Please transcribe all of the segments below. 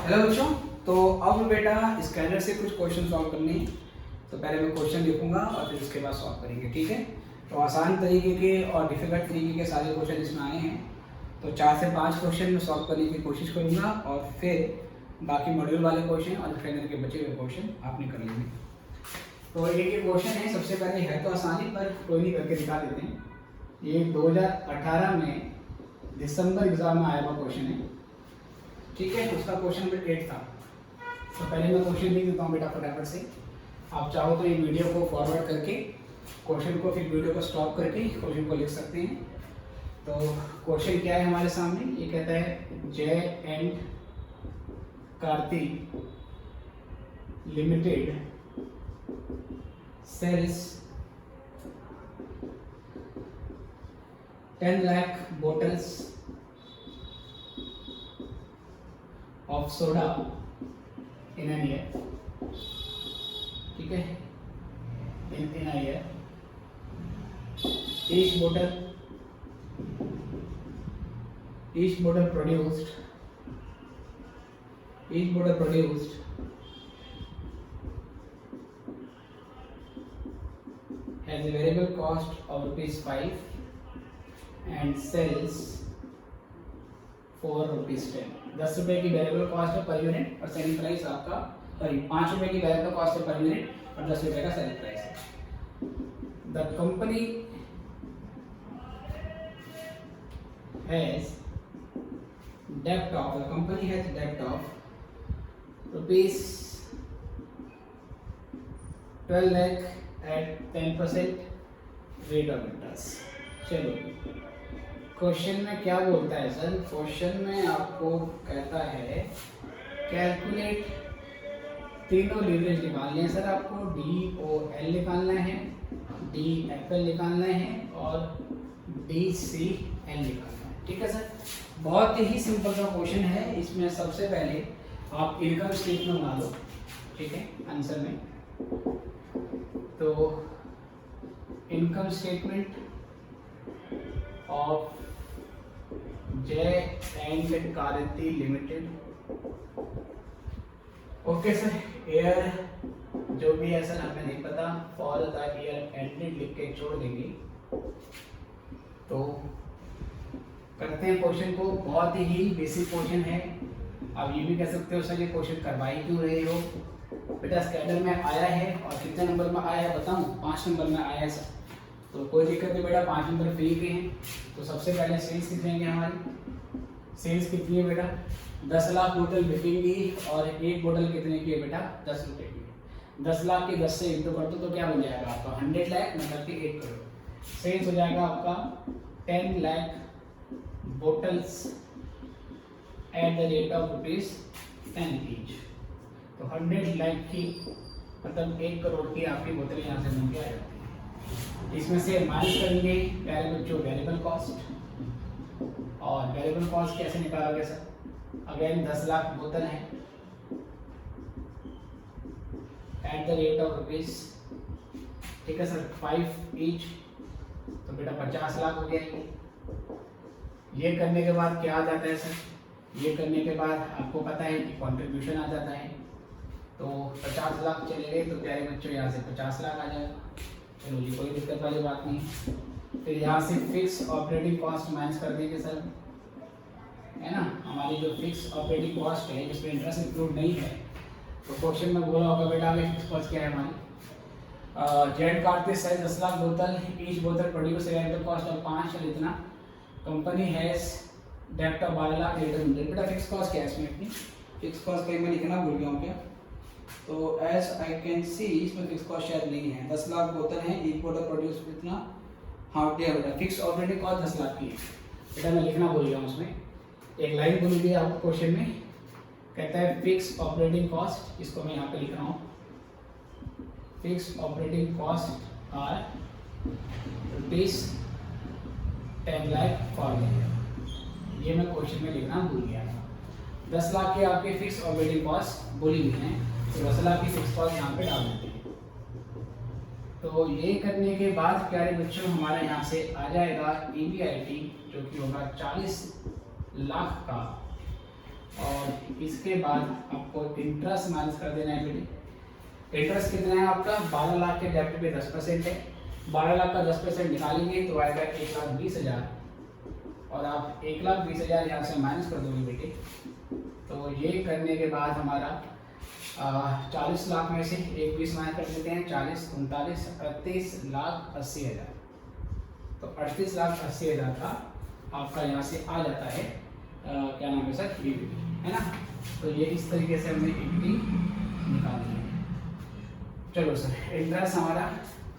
Hello बच्चों। तो अब बेटा स्कैनर से कुछ क्वेश्चन सॉल्व करने हैं। तो पहले मैं क्वेश्चन लिखूंगा और फिर उसके बाद सॉल्व करेंगे, ठीक है। तो आसान तरीके के और डिफिकल्ट तरीके के सारे क्वेश्चन इसमें आए हैं। तो 4 से 5 क्वेश्चन में सॉल्व करने की कोशिश करूंगा और फिर बाकी मॉड्यूल वाले क्वेश्चन और स्कैनर के बचे हुए क्वेश्चन आपने कर लेंगे। तो एक क्वेश्चन है, सबसे पहले है तो आसानी पर कोई नहीं, करके दिखा देते हैं। ये 2018 में दिसंबर एग्जाम में आया हुआ क्वेश्चन है, ठीक है। उसका क्वेश्चन नंबर 8 था। तो पहले मैं क्वेश्चन लिख देता हूँ बेटा फटाफट से। आप चाहो तो ये वीडियो को फॉरवर्ड करके क्वेश्चन को, फिर वीडियो को स्टॉप करके क्वेश्चन को लिख सकते हैं। तो क्वेश्चन क्या है हमारे सामने, ये कहता है Jay and Kartik limited sells 10 lakh bottles of soda in a year, ठीक है, in a year. Each bottle produced has a variable cost of ₹5 and sells for ₹10. 10 रुपए की वेरिएबल कॉस्ट है पर यूनिट और सेलिंग प्राइस आपका 5 रुपए की वेरिएबल कॉस्ट है पर यूनिट और 10 रुपए का सेलिंग प्राइस है। द कंपनी हैज डेब्ट of ₹12 lakh at 10% rate of interest. चलो क्वेश्चन में क्या बोलता है सर, क्वेश्चन में आपको कहता है कैलकुलेट, तीनों लीवरेज निकालने हैं सर आपको। DOL निकालना है, DFL निकालना है और DCL निकालना है, ठीक है सर। बहुत ही सिंपल सा क्वेश्चन है। इसमें सबसे पहले आप इनकम स्टेटमेंट बना लो, ठीक है, आंसर में। तो इनकम स्टेटमेंट ऑफ जय and Karti limited, okay sir. Year जो भी है सर हमें नहीं पता, फॉर द ईयर एंडेड लिख के छोड़ देंगे। तो करते हैं क्वेश्चन को, बहुत ही बेसिक क्वेश्चन है। आप ये भी कह सकते हो सर ये क्वेश्चन करवाई क्यों रहे हो बेटा, स्कैनर में आया है और कितने नंबर में आया है बताऊं, 5 नंबर में आया है सर। तो कोई दिक्कत नहीं बेटा, 5 नंबर फ्री के हैं। तो सबसे पहले सेल्स कितने हमारी, सेल्स कितनी है बेटा, 10 लाख बोतल बिकेंगी और एक बोतल कितने की है बेटा, 10 रुपए की। 10 लाख के 10 से इंटू कर दो तो क्या बन जाएगा आपका 100 लाख, मतलब कि 1 करोड़। सेल्स हो जाएगा आपका 10 lakh bottles at the rate of ₹10 each. तो 100 लाख की मतलब 1 करोड़ की आपकी बोतल यहाँ से बन के आ जाती है। इसमें से माइनस करेंगे प्यारे बच्चों वेरिएबल कॉस्ट, और वेरिएबल कॉस्ट कैसे निकालोगे सर, अगेन 10 लाख बोतल है एट द रेट ऑफ ₹, ठीक है सर, 5 ईच, तो बेटा 50 लाख हो गया। ये करने के बाद क्या आ जाता है सर, ये करने के बाद आपको पता है कि कंट्रीब्यूशन आ जाता है। तो 50 लाख चले गए तो प्यारे बच्चों यहाँ से 50 लाख आ जाएगा। चलो जी कोई दिक्कत वाली बात नहीं। फिर यहाँ से फिक्स ऑपरेटिंग कॉस्ट माइनस कर देंगे सर, है ना। हमारी जो फिक्स ऑपरेटिंग कॉस्ट है जिसमें इंटरेस्ट इंक्लूड नहीं है, तो क्वेश्चन में बोला होगा बेटा हमें फिक्स कॉस्ट क्या है हमारी। जेड कार्तिक साइज 10 लाख बोतल, ईच बोतल produce at the cost of 5 इतना। कंपनी हैज डेब्ट ऑफ 12 लाख 800। बेटा फिक्स कॉस्ट क्या है इसमें, इतनी फिक्स कॉस्ट कहीं मैं लिखना भूल गया हूँ क्या। तो एज आई कैन सी इसमें फिक्स कॉस्ट शायद नहीं है। 10 लाख बोतल है, एक बोतल प्रोड्यूस इतना, हाँ दिया बेटा। फिक्स ऑपरेटिंग कॉस्ट 10 लाख की है बेटा, मैं लिखना भूल गया हूँ उसमें। एक लाइन बोली गई आपको क्वेश्चन में, कहता है फिक्स ऑपरेटिंग कॉस्ट, इसको मैं यहाँ पे लिख रहा हूँ, fix operating cost are ₹10 lakh for year. ये मैं क्वेश्चन में लिखना भूल गया था। 10 लाख के आपके फिक्स ऑपरेटिंग कॉस्ट बोली हुई हैं, तो 10 लाख की फिक्स कॉस्ट यहाँ पे डाल देते हैं। तो ये करने के बाद प्यारे बच्चों हमारे यहाँ से आ जाएगा EBIT जो कि होगा 40 लाख का और इसके बाद आपको इंटरेस्ट माइनस कर देना है बेटे। इंटरेस्ट कितना है आपका? 12 लाख के डेब्ट पे 10% है। 12 लाख का 10% निकालेंगे तो आएगा 1,20,000 और आप 1,20,000 यहाँ से माइनस कर दोगे बेटे। तो ये करने के बाद हमारा 40 लाख में से 1,20 माइनस कर देते हैं, 40, 39, 38,80,000। तो 38,80,000 का आपका यहाँ से आ जाता है क्या नाम है सर, इक्विटी, है ना। तो ये इस तरीके से हमने इक्विटी निकाली है। चलो सर, इंटरेस्ट हमारा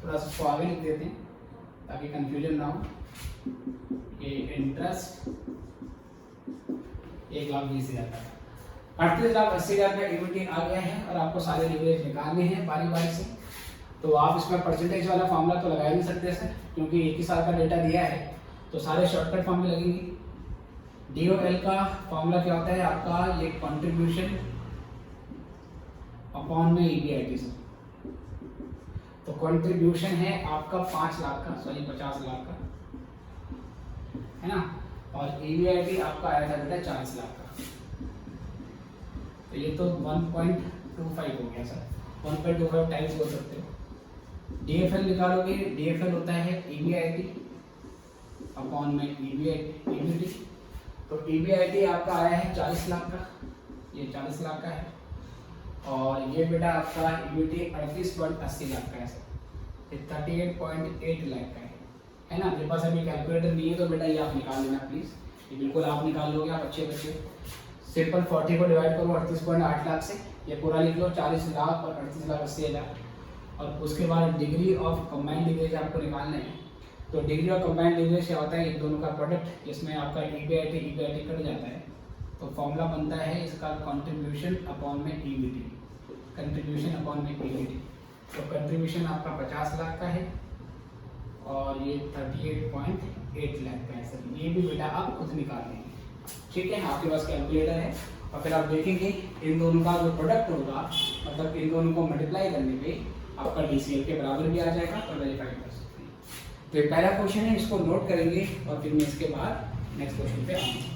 थोड़ा सा इसको आगे लिख देते हैं ताकि कंफ्यूजन ना हो। ये इंटरेस्ट 1,20,000 का, 38,80,000 का इक्विटी आ गया है और आपको सारे लीवरेज निकालने हैं बारी बारी से। तो आप इसमें परसेंटेज वाला फॉर्मूला तो लगा ही नहीं सकते सर, क्योंकि एक ही साल का डेटा दिया है, तो सारे शॉर्टकट फॉर्मूले लगेंगे। DOL का फॉर्मूला क्या होता है आपका? ये कंट्रीब्यूशन अपॉन में EBIT सर। तो कंट्रीब्यूशन है आपका 5 लाख का, सॉरी 50 लाख का, है ना, और EBIT आपका आया था बेटा 40 लाख का। तो ये तो 1.25 हो गया सर, 1.25 टाइम्स बोल सकते हो। DFL निकालोगे, DFL होता है EBIT अपॉन में EBIT। तो EBIT आपका आया है 40 लाख का, ये 40 लाख का है, और ये बेटा आपका EBIT 38.80 लाख का है सर, ये 38.8 लाख का है ना। मेरे पास अभी कैलकुलेटर नहीं है तो बेटा ये आप निकाल लेना प्लीज़, ये बिल्कुल आप निकाल लोगे आप अच्छे बच्चे। सिंपल 40 को डिवाइड करो 38.8 लाख से, ये पूरा लिख लो 40 लाख और 38,80,000। और उसके बाद डिग्री ऑफ कंबाइंड लीवरेज आपको निकालना है। तो डिग्री ऑफ कंबाइंड लीवरेज क्या होता है? इन दोनों का प्रोडक्ट, जिसमें आपका EBIT कट जाता है, तो फॉर्मूला बनता है इसका कंट्रीब्यूशन अपॉन में EBIT, कंट्रीब्यूशन अपॉन में EBIT। तो कंट्रीब्यूशन आपका 50 लाख का है और ये 38.8 लाख का है सर। ये भी बेटा आप खुद निकाल लेंगे, ठीक है, आपके पास कैलकुलेटर है। और फिर आप देखेंगे इन दोनों का जो प्रोडक्ट होगा, मतलब इन दोनों को मल्टीप्लाई करने पे आपका DCL के बराबर भी आ जाएगा और वेरीफाई कर सकते हैं। तो ये पहला क्वेश्चन है, इसको नोट करेंगे और फिर मैं इसके बाद नेक्स्ट क्वेश्चन पे आऊँगा।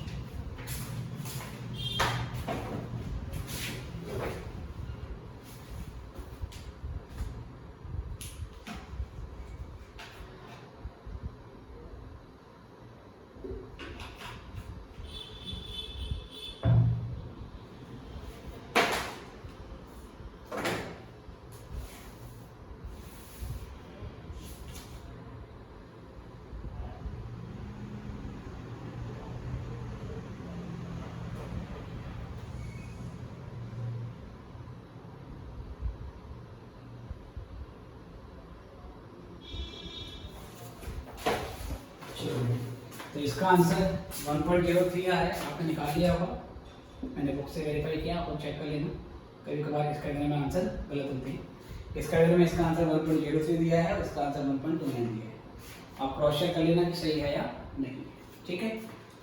तो इसका आंसर 1.03 आ है, आपने निकाल लिया होगा, मैंने बुक से वेरीफाई किया, आप चेक कर लेना। कभी कभार इसका में आंसर गलत होती है। इसका में इसका आंसर 1.03 दिया है और इसका आंसर 1.29 दिया है। आप क्रॉस चेक कर लेना कि सही है या नहीं, ठीक है।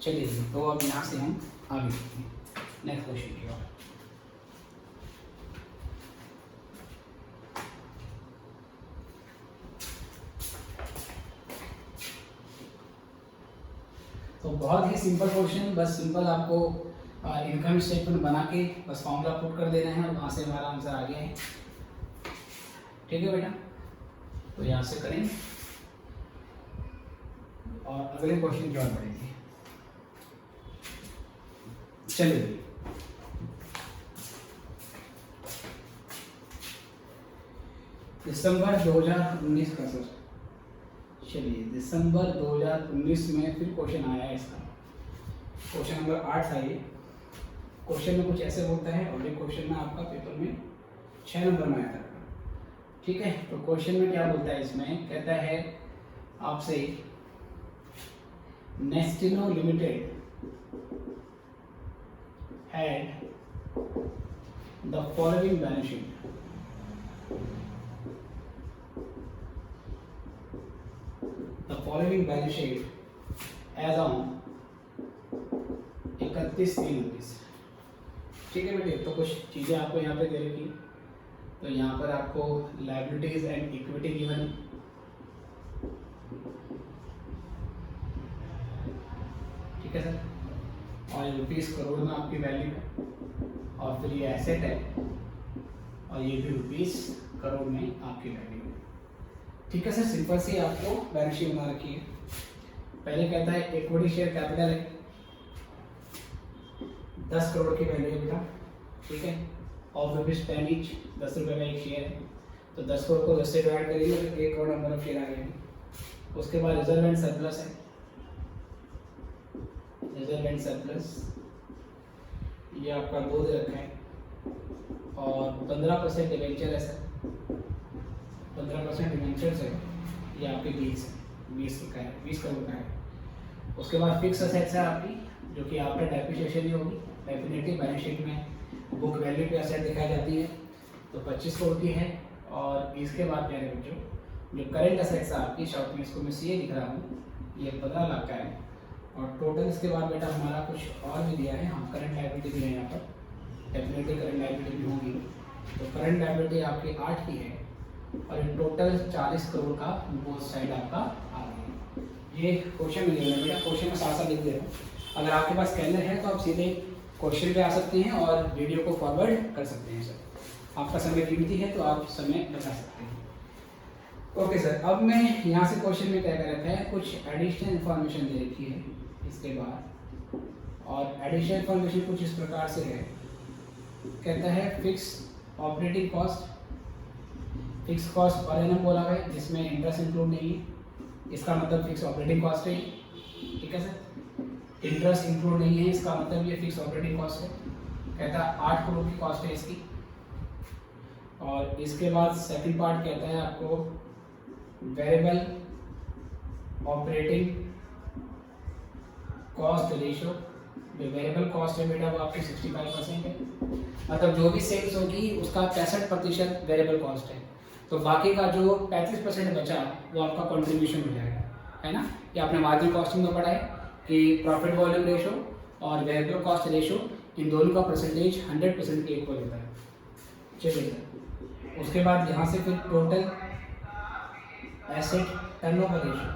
चलिए जी, तो अब यहाँ से हम आगे बढ़ते हैं नेक्स्ट क्वेश्चन की ओर। तो बहुत ही सिंपल क्वेश्चन, बस सिंपल आपको इनकम स्टेटमेंट बना के बस फॉर्मूला पुट कर देना है और वहाँ से हमारा आंसर आ गया है, ठीक है बेटा। तो यहाँ से करें और अगले क्वेश्चन की ओर बढ़ेंगे। चलिए, दिसंबर 2019 का सर, चलिए दिसंबर 2019 में फिर क्वेश्चन आया है इसका, क्वेश्चन नंबर 8 था ये। क्वेश्चन में कुछ ऐसे होता है और ये क्वेश्चन में आपका पेपर में 6 नंबर में आया था, ठीक है। तो क्वेश्चन में क्या बोलता है, इसमें कहता है आपसे Nestino limited had the following balance sheet, the following balance sheet as on 31/3/19, ठीक है बेटे। तो कुछ चीज़ें आपको यहाँ पे दे रखी, तो यहाँ पर आपको लायबिलिटीज एंड इक्विटी गिवन, ठीक है सर, और रुपीज़ करोड़ में आपकी वैल्यू है, और फिर ये एसेट है और ये भी रुपीज़ करोड़ में आपकी वैल्यू है। ठीक है सर, सिंपल सी आपको बैलेंस शीट बना रखी है। पहले कहता है इक्विटी शेयर कैपिटल है 10 करोड़ की वैल्यू है बेटा, ठीक है, और ₹10 ईच, 10 रुपये का एक शेयर है, तो 10 करोड़ को 10 से डिवाइड करेंगे तो 1 करोड़ नंबर ऑफ शेयर आ जाएंगे। उसके बाद रिजर्व एंड सरप्लस है, रिजर्व एंड सरप्लस ये आपका 2 दे रखा है, और 15% डिवेंचर है सर, 15% डिवेंचर्स है, ये आपके 20 का है, 20 करोड़ का है। उसके बाद फिक्स असेट्स है आपकी, जो कि आपका डेप्रिसिएशन ही होगी, डेफिनेटली बैलेंस शीट में बुक वैल्यू पे असेट दिखाई जाती है, तो 25 करोड़ की है। और इसके बाद क्या है बच्चों, जो करेंट असेट्स है आपकी, शॉर्ट में इसको मैं सीए दिख रहा हूँ, ये 15 लाख का है। और टोटल इसके बाद बेटा हमारा कुछ और भी दिया है, हाँ करंट लायबिलिटी भी है यहाँ पर, डेफिनेटली करंट लायबिलिटी भी होगी, तो करंट लायबिलिटी आपकी 8 की है, और इन टोटल 40 करोड़ का बोथ साइड आपका आ रहा है। ये क्वेश्चन में लिया बेटा, क्वेश्चन में साथ साथ लिख दे रहा हूँ। अगर आपके पास स्कैनर है तो आप सीधे क्वेश्चन पे आ सकते हैं और वीडियो को फॉरवर्ड कर सकते हैं सर, आपका समय कीमती है तो आप समय बचा सकते हैं। ओके सर, अब मैं यहाँ से क्वेश्चन में क्या कर रखा है, कुछ एडिशनल इन्फॉर्मेशन दे रखी है इसके बाद, और एडिशनल इन्फॉर्मेशन कुछ इस प्रकार से है, कहता है fix operating cost, fix cost per annum बोला है जिसमें इंटरेस्ट इंक्लूड नहीं है, इसका मतलब फिक्स ऑपरेटिंग कॉस्ट है, ठीक है सर, इंटरेस्ट इंक्लूड नहीं है, इसका मतलब ये फिक्स ऑपरेटिंग कॉस्ट है। कहता है 8 करोड़ की कॉस्ट है इसकी। और इसके बाद सेकंड पार्ट कहता है आपको वेरिएबल ऑपरेटिंग कॉस्ट रेशियो, जो वेरिएबल कॉस्ट है बेटा वो आपकी 65% है, मतलब जो भी सेल्स होगी उसका 65% वेरिएबल कॉस्ट है, तो बाकी का जो 35% बचा वो आपका कंट्रीब्यूशन हो जाएगा, है ना। ये आपने मार्जिन कॉस्टिंग में पढ़ा है कि प्रॉफिट वॉल्यूम रेशो और वेरिएबल कॉस्ट रेशो, इन दोनों का परसेंटेज 100% के इक्वल होता है। चलिए सर, उसके बाद यहाँ से फिर total asset turnover ratio,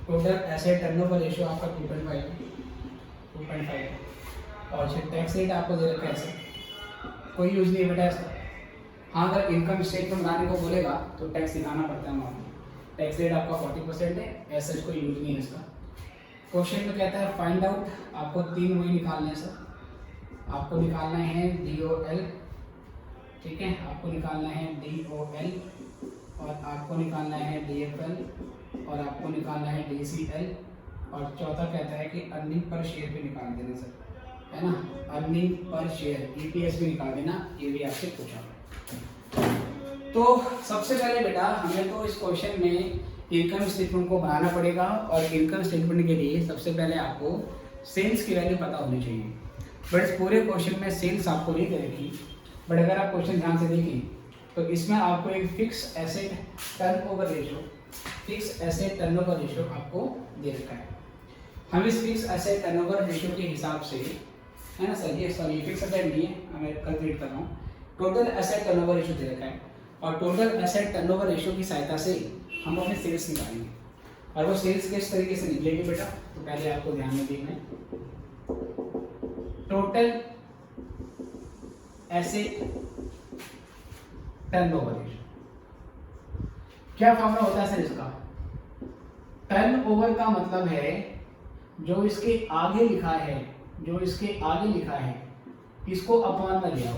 total asset turnover ratio आपका 2.5 है, और जो टैक्स रेट आपको दे रखा है सर, कोई यूज नहीं है बेटा इसका। हाँ, अगर इनकम स्टेटमेंट बनाने को बोलेगा तो टैक्स दिखाना पड़ता है, वहाँ टैक्स रेट आपका 40% है, ऐसा कोई यूज नहीं है इसका। क्वेश्चन में कहता है फाइंड आउट, आपको 3 वही निकालने हैं सर, आपको निकालना है DOL, ठीक है, आपको निकालना है DOL, और आपको निकालना है DFL, और आपको निकालना है DCL, और चौथा कहता है कि अर्निंग पर शेयर पे निकाल देना सर, है ना, अर्निंग पर शेयर EPS भी निकाल देना, ये भी आपसे पूछा। तो सबसे पहले बेटा हमें तो इस क्वेश्चन में इनकम स्टेटमेंट को बनाना पड़ेगा, और इनकम स्टेटमेंट के लिए सबसे पहले आपको सेल्स की वैल्यू पता होनी चाहिए। बट इस पूरे क्वेश्चन में सेल्स आपको नहीं दे रखी, बट अगर आप क्वेश्चन ध्यान से देखें तो इसमें आपको एक fix asset turnover ratio, fix asset turnover ratio आपको दे रखा है। हम इस फिक्स एसेट टर्नओवर रेशो के हिसाब से, है ना सर, ये सॉरी फिक्स एसेट नहीं है, मैं कैलकुलेट कर रहा हूँ, टोटल एसेट टर्नओवर रेशो दे रखा है, और टोटल एसेट टर्नओवर रेशो की सहायता से हम अपने सेल्स निकालेंगे। और वो सेल्स किस तरीके से निकलेंगे बेटा, तो पहले आपको ध्यान में देखना है टोटल एसेट टर्नओवर रेशो, क्या फॉर्मूला होता है सर इसका। टर्नओवर का मतलब है जो इसके आगे लिखा है, जो इसके आगे लिखा है इसको अपॉन में ले आओ।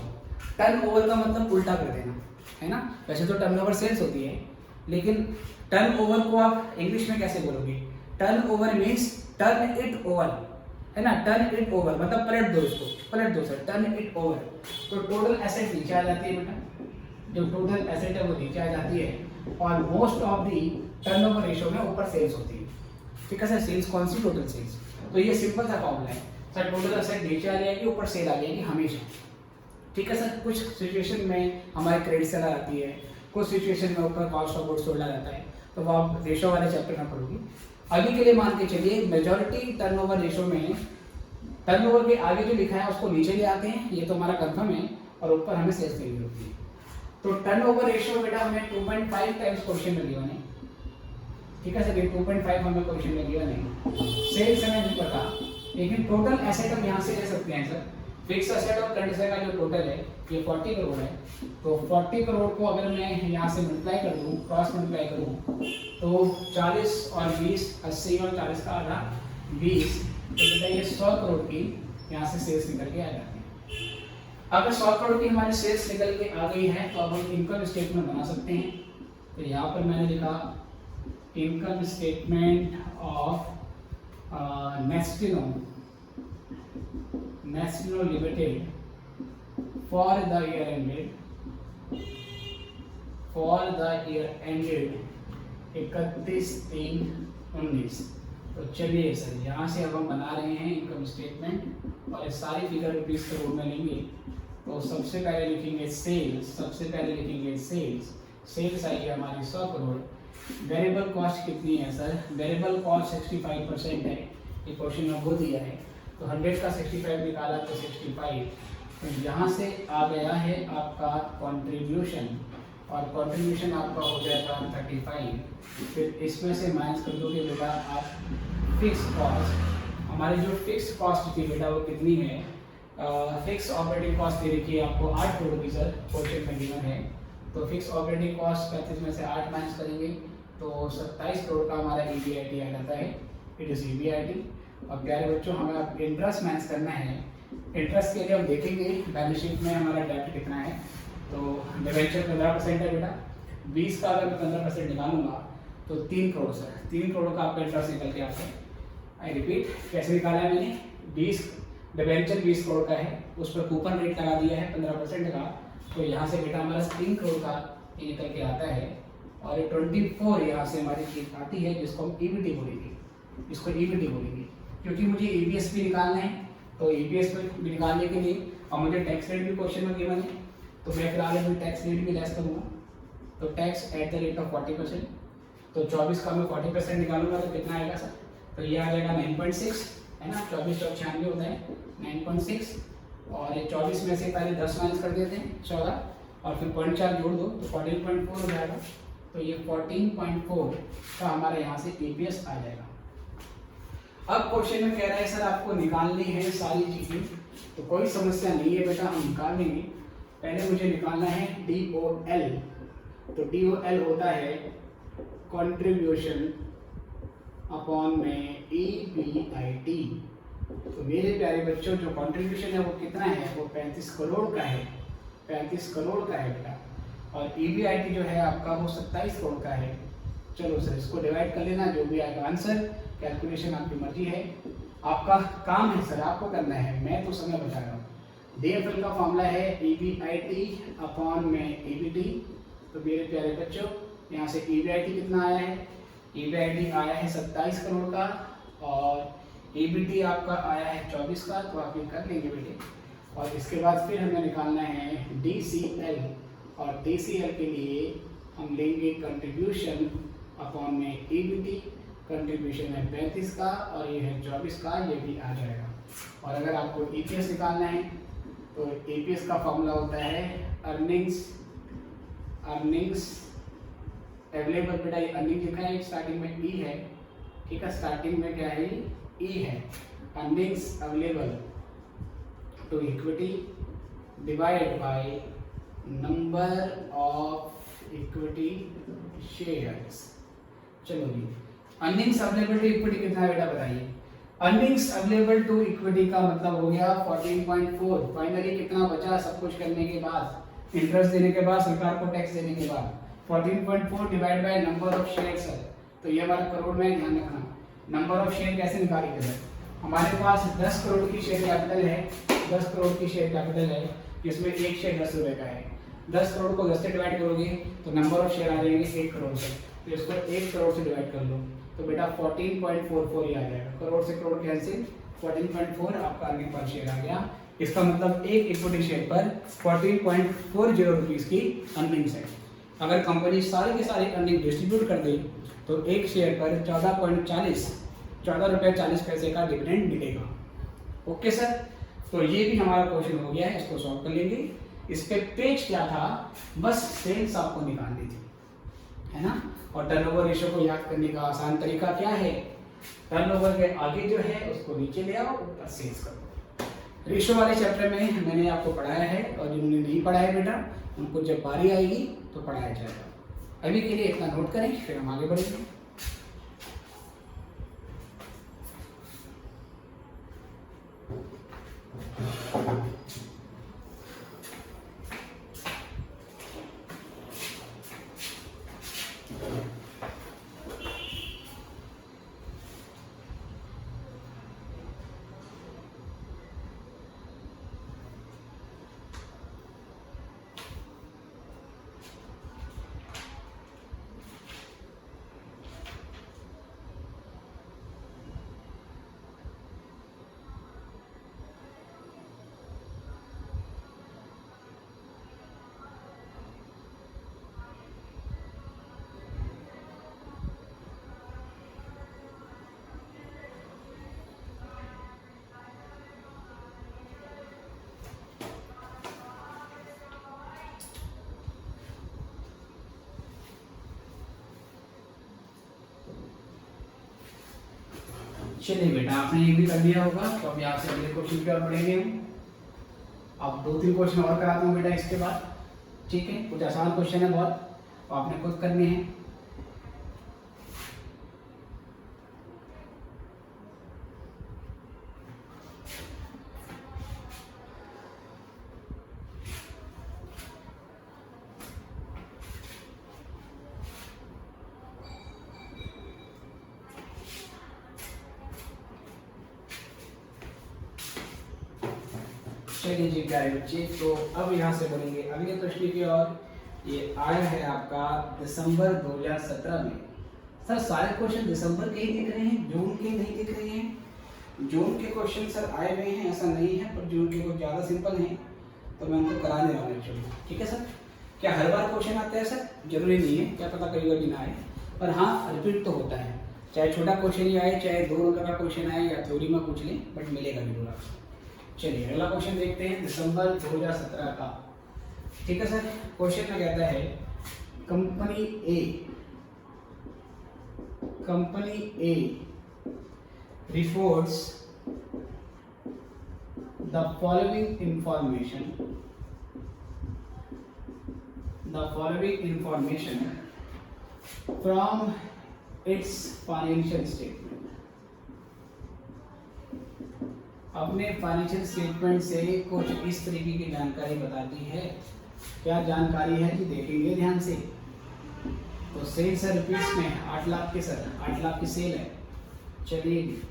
टर्नओवर का मतलब उल्टा कर देना, है ना। वैसे तो टर्नओवर सेल्स होती है, लेकिन टर्नओवर को आप इंग्लिश में कैसे बोलोगे, turnover means turn it over, है ना, टर्न इट ओवर मतलब पलट दो इसको, पलट दो सर, टर्न इट ओवर। तो टोटल एसेट नीचे आ जाती है बेटा, जो टोटल एसेट है वो नीचे आ जाती है, और most of the turnover ratio में ऊपर सेल्स होती है, ठीक है सर। सेल्स कौन सी, टोटल सेल्स। तो ये सिंपल सा फॉर्मूला है सर, टोटल एसेट नीचे आ जाएगी, ऊपर सेल आ जाएगी हमेशा, ठीक है सर। कुछ सिचुएशन में हमारी क्रेडिट सेल आती है, कुछ सिचुएशन में ऊपर कॉस्ट ऑफ गुड्स सोल्ड आ जाता है, तो वो आप रेशो वाले चैप्टर में पढ़ोगी। अभी के लिए मान के चलिए मेजॉरिटी टर्नओवर रेशो में टर्नओवर के आगे जो लिखा है उसको नीचे ले आते हैं, ये तो हमारा कंफर्म है, और ऊपर हमें सेल्स देनी होती है। तो टर्नओवर रेशो बेटा हमें 2.5 टाइम्स क्वेश्चन में दिया है, ठीक है सर, 2.5 हमें क्वेश्चन में दिया नहीं, सेल्स हमें नहीं पता, लेकिन टोटल एसेट हम यहाँ से ले सकते हैं सर। फिक्स एसेट और करंट एसेट का जो टोटल है ये 40 करोड़ है। तो 40 करोड़ को अगर मैं यहाँ से मल्टीप्लाई कर दूँ, क्रॉस मल्टीप्लाई करूँ, तो 40 और 20, 80 और 40 का आधा 20, तो बेटा ये 100 करोड़ की यहाँ से सेल्स निकल के आ जाती है। अगर 100 करोड़ की हमारी सेल्स निकल के आ गई है तो अब हम इनकम स्टेटमेंट बना सकते हैं। तो यहाँ पर मैंने लिखा income statement of Nestino limited for the year ended 31/3/19। तो चलिए सर, यहाँ से अब हम बना रहे हैं इनकम स्टेटमेंट और ये सारी फिगर रुपीस करोड़ में लेंगे। तो सबसे पहले लिखेंगे सेल्स, सेल्स आई है हमारी 100 करोड़। वेरिएबल कॉस्ट कितनी है सर? वेरिएबल कॉस्ट 65% है, ये क्वेश्चन में वो दिया है। तो 100 का 65 निकाला तो 65। तो यहाँ से आ गया है आपका कंट्रीब्यूशन, और कंट्रीब्यूशन आपका हो जाएगा 35। फिर इसमें से माइनस कर दोगे बेटा आप फिक्स कॉस्ट। हमारी जो फिक्स कॉस्ट थी बेटा वो कितनी है? फिक्स ऑपरेटिंग कॉस्ट दे रखी है आपको 8 करोड़ की सर, क्वेश्चन में गिवन है। तो फिक्स ऑपरेटिंग कॉस्ट 35 में से 8 माइनस करेंगे तो 27 करोड़ का हमारा EBIT आ जाता है। It is EBIT। और प्यारे बच्चों, हमें अब इंटरेस्ट माइनस करना है। इंटरेस्ट के लिए हम देखेंगे बैलेंस शीट में हमारा डेब्ट कितना है। तो डिवेंचर 15% है बेटा, 20 का अगर मैं 15% निकालूंगा तो 3 करोड़ सर, 3 करोड़ का आपका इंटरेस्ट निकल के आता है। आई रिपीट, कैसे निकाला है मैंने? 20 डिवेंचर 20 करोड़ का है, उस पर कूपन रेट लगा दिया है 15% का। तो यहाँ से बेटा हमारा 3 करोड़ का ये निकल के आता है। और ये 24 यहाँ से हमारी चीज आती है जिसको हम EBT बोलेंगे, इसको EBT बोलेंगे, क्योंकि मुझे EPS भी निकालना है। तो EPS भी निकालने के लिए और मुझे टैक्स रेट भी क्वेश्चन में गिवन है, तो मैं फिलहाल अभी टैक्स रेट भी लेस करूँगा। तो tax at the rate of 40%। तो 24 का मैं 40% निकालूंगा तो कितना आएगा सर? तो ये आ जाएगा 9.6, है ना, 24 और 96 होता है 9.6। और ये 24 में से पहले 10 माइनस कर देते हैं 14, और फिर 0.4 जोड़ दो तो 14.4 हो जाएगा। तो ये 14.4 का हमारा यहाँ से EPS आ जाएगा। अब क्वेश्चन में कह रहा है सर आपको निकालनी है सारी चीजें, तो कोई समस्या नहीं है बेटा, हम निकाल लेंगे। पहले मुझे निकालना है DOL। तो DOL होता है कंट्रीब्यूशन अपॉन में EBIT। तो मेरे प्यारे बच्चों, जो कंट्रीब्यूशन है वो कितना है? वो 35 करोड़ का है, 35 करोड़ का है बेटा। और EBIT जो है आपका वो 27 करोड़ का है। चलो सर, इसको डिवाइड कर लेना, जो भी आएगा आंसर। कैलकुलेशन आपकी मर्जी है, आपका काम है सर, आपको करना है, मैं तो समय बचा रहा हूँ। DFL का फॉर्मूला है EBIT अपॉन में EBT। तो मेरे प्यारे बच्चों, यहाँ से EBIT कितना आया है? EBIT आया है 27 करोड़ का, और EBT आपका आया है 24 का। तो आप ये कर लेंगे बेटे। और इसके बाद फिर हमें निकालना है DCL, और DCL के लिए हम लेंगे कंट्रीब्यूशन अपॉन में EBT। कंट्रीब्यूशन है 35 का और ये है 24 का, ये भी आ जाएगा। और अगर आपको EPS निकालना है तो EPS का फॉर्मूला होता है अर्निंग्स अवेलेबल। बेटा ये अर्निंग लिखा है, स्टार्टिंग में E है, ठीक है, स्टार्टिंग में क्या है? E है। Earnings available to equity divide by number of equity shares. चलो जी, अर्निंग्स अवेलेबल टू इक्विटी कितना है बेटा बताइए? अर्निंग्स अवेलेबल टू इक्विटी का मतलब हो गया 14.4। फाइनली कितना बचा सब कुछ करने के बाद, इंटरेस्ट देने के बाद, सरकार को टैक्स देने के बाद? 14.4 divide by number of shares है। तो ये हमारा करोड़ में ध्यान रखना। नंबर ऑफ शेयर कैसे निकालेंगे सर? हमारे पास 10 करोड़ की शेयर कैपिटल है, 10 करोड़ की शेयर कैपिटल है, जिसमें एक शेयर 10 रुपए का है। 10 करोड़ को 10 से डिवाइड करोगे तो नंबर ऑफ शेयर आ जाएंगे 1 करोड़ से। तो इसको 1 करोड़ से डिवाइड कर लो तो बेटा 14.44 ही आ जाएगा। करोड़ से करोड़ कैंसिल, 14.4 आपका अर्निंग पर शेयर आ गया। इसका मतलब एक इक्विटी शेयर पर 14.40 रुपीस की अर्निंग्स है। अगर कंपनी सारी की सारी अर्निंग डिस्ट्रीब्यूट कर दे तो एक शेयर पर 14 रुपये 40 पैसे का डिविडेंड मिलेगा। ओके सर, तो ये भी हमारा क्वेश्चन हो गया है, इसको सॉल्व कर लेंगे। इस पे पेज क्या था? बस सेल्स आपको निकालनी थी। है ना। और टर्नओवर रेशियो को याद करने का आसान तरीका क्या है, टर्नओवर के आगे जो है उसको नीचे ले आओ, ऊपर सेल्स कर दो। रेशियो वाले चैप्टर में मैंने आपको पढ़ाया है, और जिन्होंने नहीं पढ़ा है बेटा उनको जब बारी आएगी तो पढ़ाया जाएगा। अभी के लिए इतना नोट करें, फिर हम आगे बढ़ेंगे। चलिए बेटा, आपने ये भी कर लिया होगा, तो अब यहाँ से अगले क्वेश्चन की ओर बढ़ेंगे हम। अब 2-3 क्वेश्चन और कराता हूँ बेटा इसके बाद, ठीक है। कुछ आसान क्वेश्चन है बहुत, तो आपने खुद करने हैं। चलिए जी प्यारे बच्चे, तो अब यहाँ से बढ़ेंगे अगले प्रश्न की ओर। ये आया है आपका दिसंबर 2017 में। सर सारे क्वेश्चन दिसंबर के ही दिख रहे हैं, जून के नहीं दिख रहे हैं। जून के क्वेश्चन सर आए हुए हैं, ऐसा नहीं है, पर जून के कुछ ज़्यादा सिंपल हैं, तो मैं उनको कराने वाला हूँ एक्चुअली, ठीक है सर। क्या हर बार क्वेश्चन आते हैं सर? जरूरी नहीं है, क्या पता कई बार भी ना आए, पर हाँ रिपीट तो होता है। चाहे छोटा क्वेश्चन ही आए, चाहे 2 नंबर का क्वेश्चन आए, या थ्योरी में पूछ लें, बट मिलेगा जरूर आपको। चलिए अगला क्वेश्चन देखते हैं, दिसंबर 2017 का, ठीक है सर। क्वेश्चन में कहता है company A reports the following information from its financial statement. अपने फाइनेंशियल स्टेटमेंट से कुछ इस तरीके की जानकारी बताती है। क्या जानकारी है जी, देखेंगे ध्यान से। तो सेल सर रुपीस में 8 लाख के सर 8 लाख की सेल है। चलिए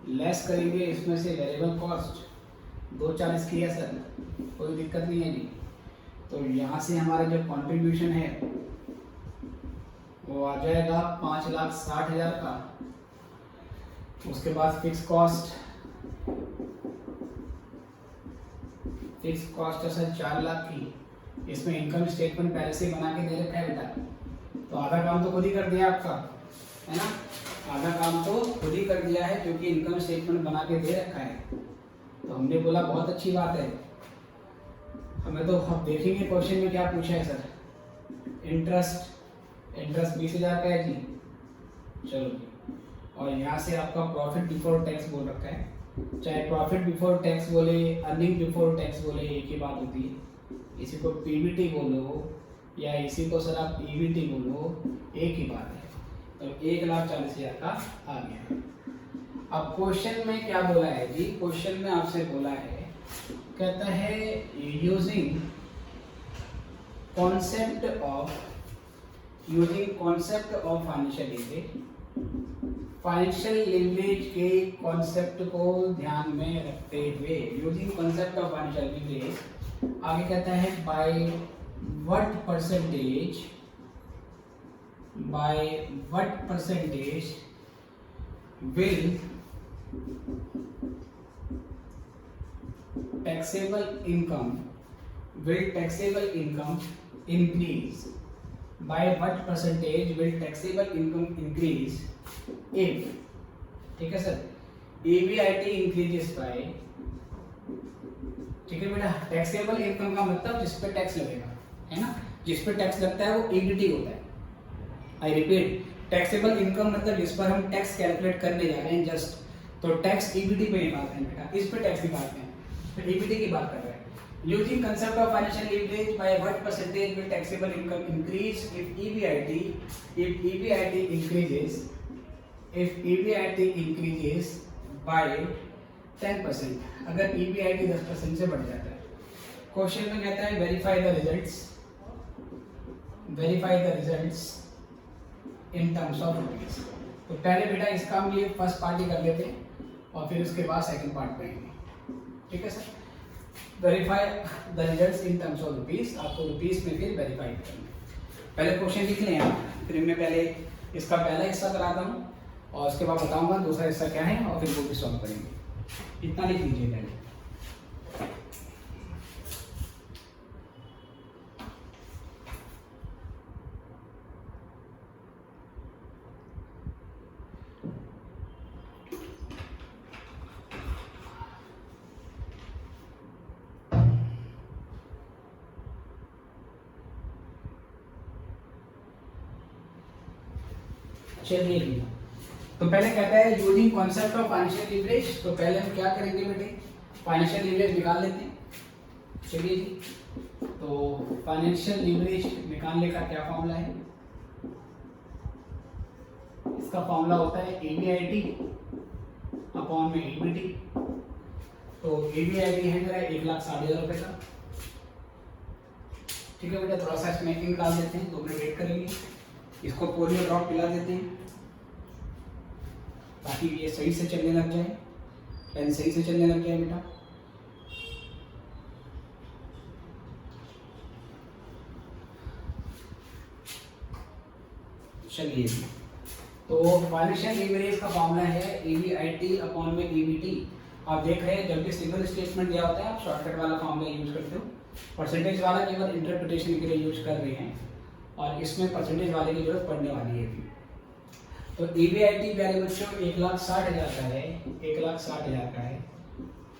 लेस करेंगे इसमें से वेरिएबल कॉस्ट 240 की है सर, कोई दिक्कत नहीं है जी। तो यहाँ से हमारा जो कंट्रीब्यूशन है वो आ जाएगा 5,60,000 का। उसके बाद फिक्स कॉस्ट है सर 4 लाख की। इसमें इनकम स्टेटमेंट पहले से बना के दे रखा है बेटा, तो आधा काम तो खुद ही कर दिया आपका, है ना। आधा काम तो खुद ही कर दिया है, क्योंकि इनकम स्टेटमेंट बना के दे रखा है। तो हमने बोला बहुत अच्छी बात है। हमें तो हम देखेंगे क्वेश्चन में क्या पूछा है सर। इंटरेस्ट 20,000 का है जी, चलो जी। और यहाँ से आपका प्रॉफिट बिफोर टैक्स बोल रखा है। चाहे प्रॉफिट बिफोर टैक्स बोले, अर्निंग बिफोर टैक्स बोले, एक ही बात होती है। इसी को पीबीटी बोलो या इसी को सर आप ईबीटी बोलो, एक ही बात है। तो 1,40,000 का आ गया। अब क्वेश्चन में क्या बोला है जी, क्वेश्चन में आपसे बोला है, कहता है using concept of financial leverage के कॉन्सेप्ट को ध्यान में रखते हुए, using concept of financial leverage, आगे कहता है by what percentage will taxable income increase, by what percentage will taxable income increase if, ठीक है सर, EBIT increases by, ठीक है बेटा। टैक्सेबल इनकम का मतलब जिस पे टैक्स लगेगा, है ना। जिस पे टैक्स लगता है वो EBIT होता है, आई रिपीट, टैक्सेबल इनकम मतलब जिस पर हम टैक्स कैलकुलेट करने जा रहे हैं जस्ट, तो टैक्स ईबीटी पे निकालते हैं बेटा, इस पे टैक्स निकालते हैं, तो ईबीटी की बात कर रहे हैं। Using concept of financial leverage, by what percentage will taxable income increase if EBIT increases by 10%, अगर ईबीआईटी 10% से बढ़ जाता है। क्वेश्चन में कहता है verify the results in terms of rupees. तो पहले बेटा इसका हम ये फर्स्ट पार्ट ही कर लेते हैं और फिर उसके बाद सेकंड पार्ट पढ़ेंगे, ठीक है sir. Verify the results in terms of rupees, आपको रुपीज में फिर वेरीफाई करना है। पहले क्वेश्चन लिख लें आप, फिर मैं पहले इसका पहला हिस्सा कराता हूँ और उसके बाद बताऊंगा दूसरा हिस्सा क्या है और फिर वो भी सॉल्व करेंगे। इतना लिख लीजिए पहले। चलिए लिया। तो पहले कहता है using concept of financial leverage, तो पहले हम क्या करेंगे बेटे, फाइनेंशियल लीवरेज निकाल लेते हैं। चलिए जी, तो फाइनेंशियल लीवरेज निकालने का क्या फॉर्मूला है, इसका फॉर्मूला होता है ईबीआईटी अपॉन में ईबीटी। तो ईबीआईटी है मेरा 1,60,000 रुपए का, ठीक है बेटा। थोड़ा सा इसमें इंक डाल देते हैं, 2 मिनट वेट करेंगे, इसको पोलियो ड्रॉप पिला देते हैं ताकि ये सही से चलने लग जाए, पेन सही से चलने लग जाए बेटा। चलिए, तो फाइनेंशियल लीवरेज का फॉर्मूला है ईबीआईटी अपॉन में ईबीटी। आप देख रहे हैं जब भी सिंगल स्टेटमेंट दिया होता है आप शॉर्टकट वाला फॉर्मूला यूज करते हो, परसेंटेज वाला केवल इंटरप्रिटेशन के लिए यूज कर रहे हैं और इसमें परसेंटेज वाले की जरूरत पड़ने वाली है। तो ईबीआईटी प्यारे बच्चों 1,60,000 का है, 1,60,000 का है।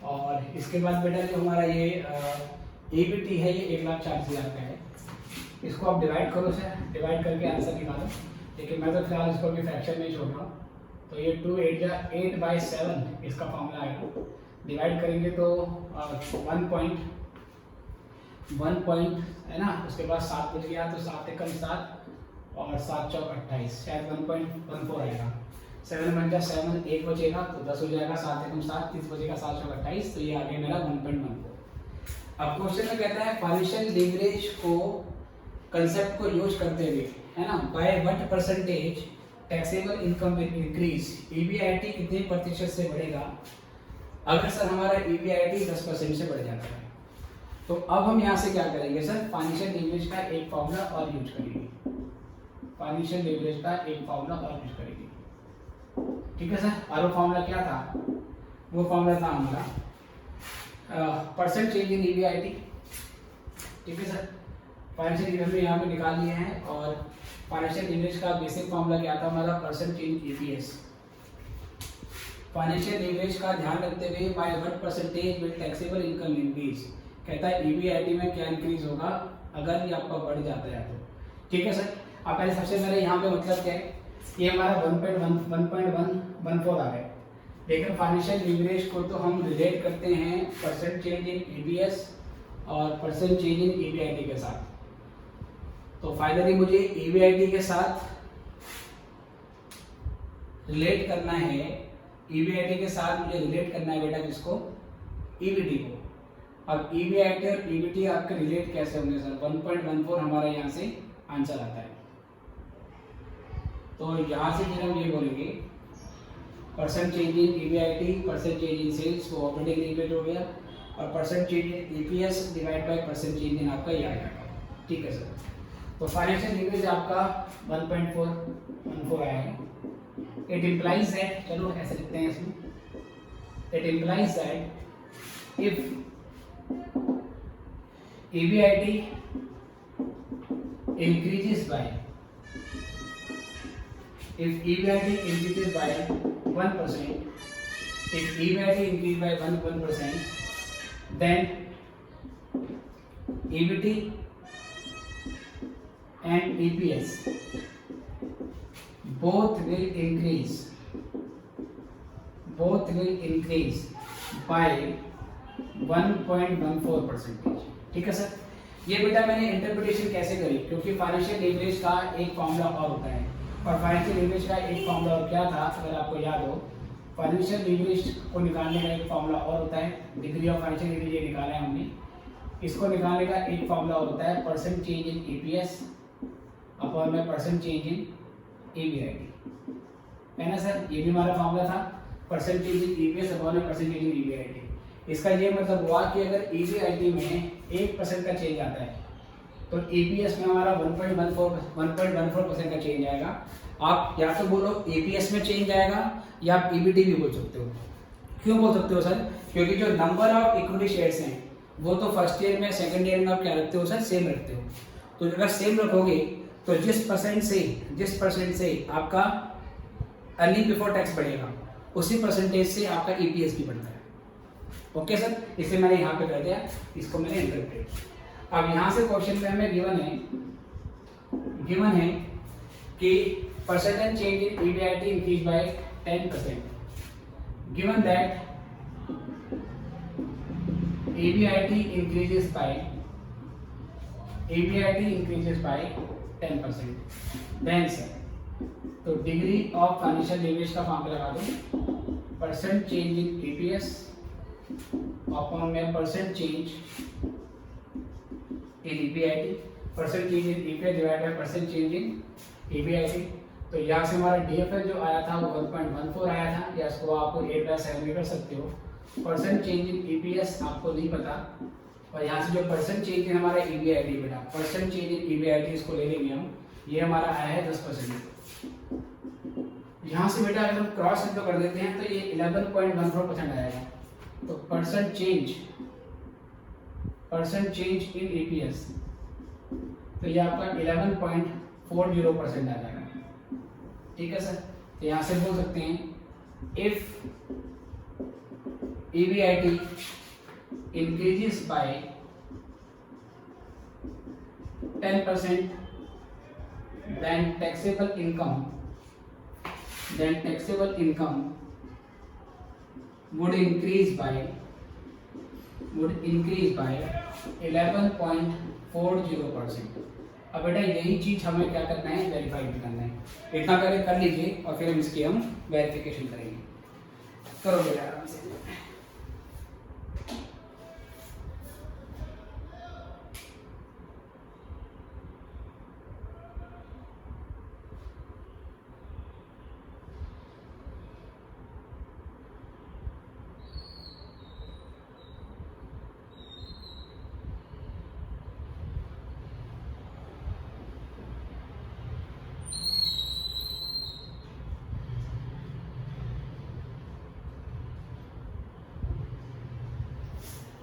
और इसके बाद बेटा जो हमारा ये ईबीटी है ये 1,40,000 का है। इसको आप डिवाइड करो सर, डिवाइड करके आंसर निकालो, लेकिन मैं तो फिलहाल इसको भी फ्रैक्शन में छोड़ रहा हूँ। तो ये 2 8/7 इसका फॉर्मूला आएगा। डिवाइड करेंगे तो 1 पॉइंट है ना, उसके बाद 7 बच गया तो 7 एकम 7 और 7 चौक 28, शायद 1.14 आएगा। 7 बन जा 7, 1 बचेगा तो 10 हो जाएगा, 7 एकम 7, 30 बचेगा, 7 चौक 28, तो ये आ गया मेरा 1.14। अब क्वेश्चन में कहता है फाइनेंशियल लीवरेज को कंसेप्ट को यूज करते हुए है ना, by what percentage taxable income will increase, EBIT कितने प्रतिशत से बढ़ेगा अगर सर हमारा ईबीआईटी 10% से बढ़ जाता है। तो अब हम यहाँ से क्या करेंगे सर, फाइनेंशियल लीवरेज का एक फॉर्मूला और यूज करेंगे, फाइनेंशियल लीवरेज का एक फॉर्मूला और यूज करेंगे, ठीक है सर। और वो फॉर्मूला क्या था, वो फॉर्मूला था हमारा परसेंट चेंज इन ईबीआईटी, ठीक है सर। फाइनेंशियल लीवरेज हमने यहाँ पे निकाल लिए हैं और फाइनेंशियल लीवरेज का बेसिक फॉर्मूला क्या था हमारा, percent change EPS. Financial leverage का ध्यान रखते हुए by what percentage will taxable income increase, कहता है ईबीआईटी में क्या इंक्रीज होगा अगर ये आपका बढ़ जाता है तो, ठीक है सर। आप पहले सबसे पहले यहाँ पे मतलब क्या है, ये हमारा 1.114 आ रहा है, लेकिन फाइनेंशियल लीवरेज को तो हम रिलेट करते हैं परसेंट चेंज इन ईबीएस और परसेंट चेंज इन ईबीआईटी के साथ। तो फाइनली मुझे ईबीआईटी के साथ रिलेट करना है, ईबीआईटी के साथ मुझे रिलेट करना है बेटा किसको, ईबीटी को। अब ईबीआईटी और ईबीटी आपके रिलेट कैसे होंगे सर, 1.14 हमारा यहाँ से आंसर आता है। तो यहाँ से फिर हम ये बोलेंगे percent change in EBIT, percent change in sales, वो ऑपरेटिंग लीवरेज हो गया, और percent change in EPS divide by percent change in आपका ये आ जाएगा, ठीक है सर। तो फाइनेंशियल लीवरेज आपका 1.414 आया है। इट इम्प्लाइज दैट, चलो ऐसे लिखते हैं इसमें, it implies that if EBIT increases by, if EBIT increases by 1%, if EBIT increases by 1%, then EBT and EPS both will increase by 1.14%। ठीक है सर। ये बेटा मैंने इंटरप्रिटेशन कैसे करी, क्योंकि फाइनेंशियल लीवरेज का एक फॉर्मूला और होता है, और फाइनेंशियल लीवरेज का एक फॉर्मूला और क्या था अगर आपको याद हो, फाइनेंशियल लीवरेज को निकालने का एक फॉर्मूला और होता है, डिग्री ऑफ फाइनेंशियल लीवरेज ये निकाला है हमने, इसको निकालने का एक फॉर्मूला होता है percent change in EPS upon में परसेंट चेंज इन ईबीआईटी, है ना सर। ये भी हमारा फॉर्मूला था, percent change in EPS upon में परसेंट चेंज इन ईबीआईटी। इसका ये मतलब हुआ कि अगर ईबीआईटी में 1% का चेंज आता है तो ईपीएस में हमारा 1.14% का चेंज आएगा। आप या तो बोलो ईपीएस में चेंज आएगा या आप ईबीटी भी बोल सकते हो। क्यों बोल सकते हो सर? क्योंकि जो नंबर ऑफ इक्विटी शेयर्स हैं वो तो फर्स्ट ईयर में सेकंड ईयर में आप क्या रखते हो सर? सेम रखते हो। तो अगर सेम रखोगे तो जिस परसेंट से आपका अर्निंग बिफोर टैक्स बढ़ेगा उसी परसेंटेज से आपका ईपीएस भी बढ़ता है। ओके सर, इसे मैंने यहाँ पे कर दिया, इसको मैंने इंटरप्रेट। अब यहाँ से क्वेश्चन में हमें गिवन है कि percentage change in EBIT increase by 10%। Given that EBIT increases by 10%। Then sir, तो डिग्री ऑफ फाइनेंशियल लीवरेज का फॉर्मूला लगा दो, percent change in EPS upon में percent change in EBIT, percent change in EPS divide by percent change in EBIT. तो यहाँ से हमारा DFL जो आया था वो 1.14 आया था, या इसको आपको 8/7 भी कर सकते हो। परसेंट चेंज इन ईपीएस आपको नहीं पता, और यहाँ से जो परसेंट चेंज इन हमारा ईबीआईटी बेटा, परसेंट चेंज इन ईबीआईटी इसको ले लेंगे हम, ये हमारा आया है 10%। यहाँ से बेटा अगर हम क्रॉस इंटू कर देते हैं तो ये 11.14% आएगा। तो परसेंट चेंज इन ईपीएस, तो ये आपका 11.40% आ जाएगा। ठीक है सर। तो यहाँ से बोल सकते हैं if EBIT increases by 10%, then taxable income would increase by 11.40%। अब बेटा यही चीज हमें क्या करना है? वेरीफाई भी करना है। इतना कर लीजिए और फिर हम इसकी वेरिफिकेशन करेंगे। करो बेटा आराम से।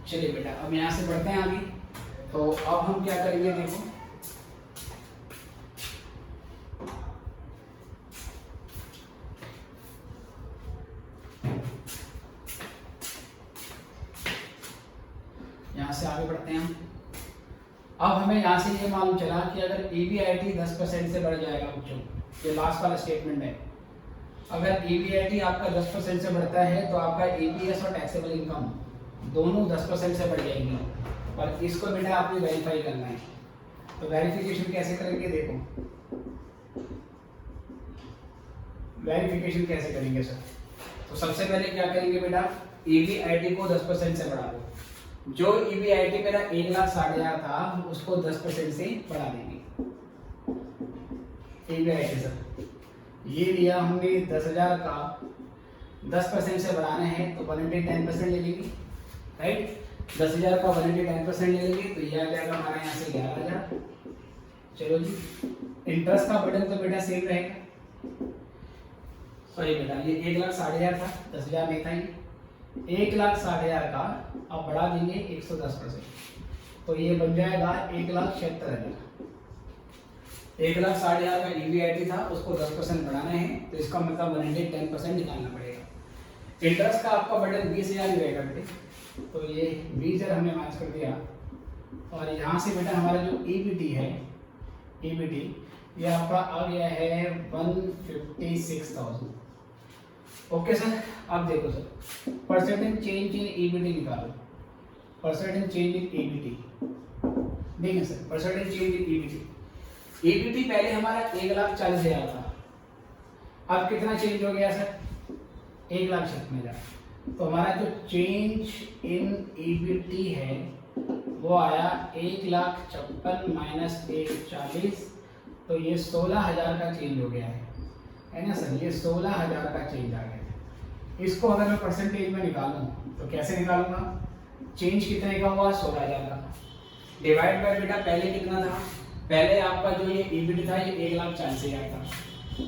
चलिए बेटा अब यहाँ से बढ़ते हैं आगे। तो अब हम क्या करेंगे, देखो यहाँ से आगे बढ़ते हैं हम। अब हमें यहाँ से ये मालूम चला कि अगर ईबीआईटी 10% से बढ़ जाएगा बच्चों, ये लास्ट वाला स्टेटमेंट है, अगर ईबीआईटी आपका 10% से बढ़ता है तो आपका ईपीएस और टैक्सेबल इनकम दोनों 10% से बढ़ जाएंगी, और इसको बेटा आपने वेरीफाई करना है। तो वेरिफिकेशन कैसे करेंगे, देखो वेरिफिकेशन कैसे करेंगे सर। तो सबसे पहले क्या करेंगे बेटा, ईबीआईटी को 10% से बढ़ा दो। जो ईबीआईटी मेरा 1,60,000 था उसको 10% से बढ़ा देंगे। ईबीआईटी सर ये लिया हमने 10,000 का, 10% से बढ़ाना है तो 1/10% ले लेंगे, राइट। 10,000 का 1/10% ले लेंगे तो ये आ जाएगा हमारे यहाँ से 11,000। चलो जी, इंटरेस्ट का बर्डन तो बेटा सेम रहेगा। सॉरी बेटा, ये 1,60,000 था, 10,000 नहीं था ये। 1,60,000 का अब बढ़ा देंगे 110%, तो ये बन जाएगा 1,76,000। 1,60,000 का ईबीआईटी था, उसको 10% बढ़ाना है, तो इसका मतलब 110% निकालना पड़ेगा। इंटरेस्ट का आपका बर्डन 20,000 ही रहेगा बेटे, तो ये 20,000 हमने माइनस कर दिया। और यहाँ से बेटा हमारा जो ईबीटी है, ईबीटी ये आपका आ गया है 156,000। ओके सर, अब देखो सर, परसेंटेज चेंज इन ईबीटी निकालो। परसेंटेज चेंज इन ईबीटी देखिए सर, परसेंटेज चेंज इन ईबीटी। ईबीटी पहले हमारा 1,40,000 था, अब कितना चेंज हो गया सर? 1,56,000। तो हमारा जो चेंज इन ईबीटी है वो आया 1,56,000 माइनस 1,40,000, तो ये 16,000 का चेंज हो गया है ना सर? ये 16,000 का चेंज आ गया है। इसको अगर मैं परसेंटेज में निकालूं तो कैसे निकालूंगा? चेंज कितने का हुआ? 16,000 का, डिवाइड बाय बेटा पहले कितना था? पहले आपका जो ये ईबीटी था ये 1,40,000 था।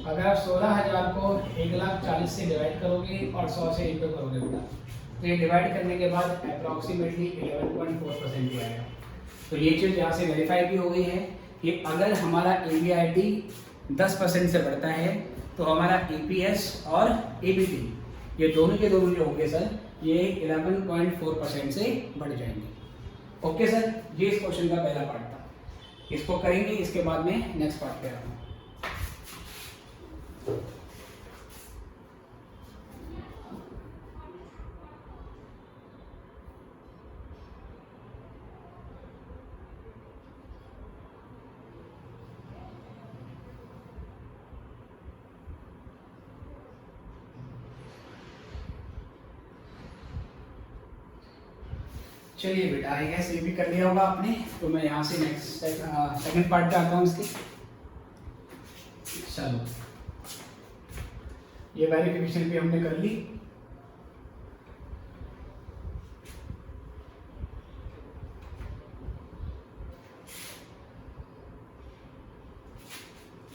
अगर आप 16,000 को 1,40,000 से डिवाइड करोगे और 100 से इंटू करोगे बेटा, तो ये डिवाइड करने के बाद अप्रॉक्सीमेटली 11.4% ही आएगा। तो ये चीज़ यहाँ से वेरीफाई भी हो गई है कि अगर हमारा EBIT 10% से बढ़ता है तो हमारा EPS और EBT ये दोनों के दोनों जो होंगे सर, ये 11.4% से बढ़ जाएंगे। ओके सर, ये इस क्वेश्चन का पहला पार्ट था, इसको करेंगे, इसके बाद में नेक्स्ट पार्ट पे आऊँगा। चलिए बेटा, आई गेस ये भी कर लिया होगा आपने, तो मैं यहाँ से नेक्स्ट सेकंड पार्ट पे आता हूँ इसके। चलो, ये वेरिफिकेशन भी हमने कर ली।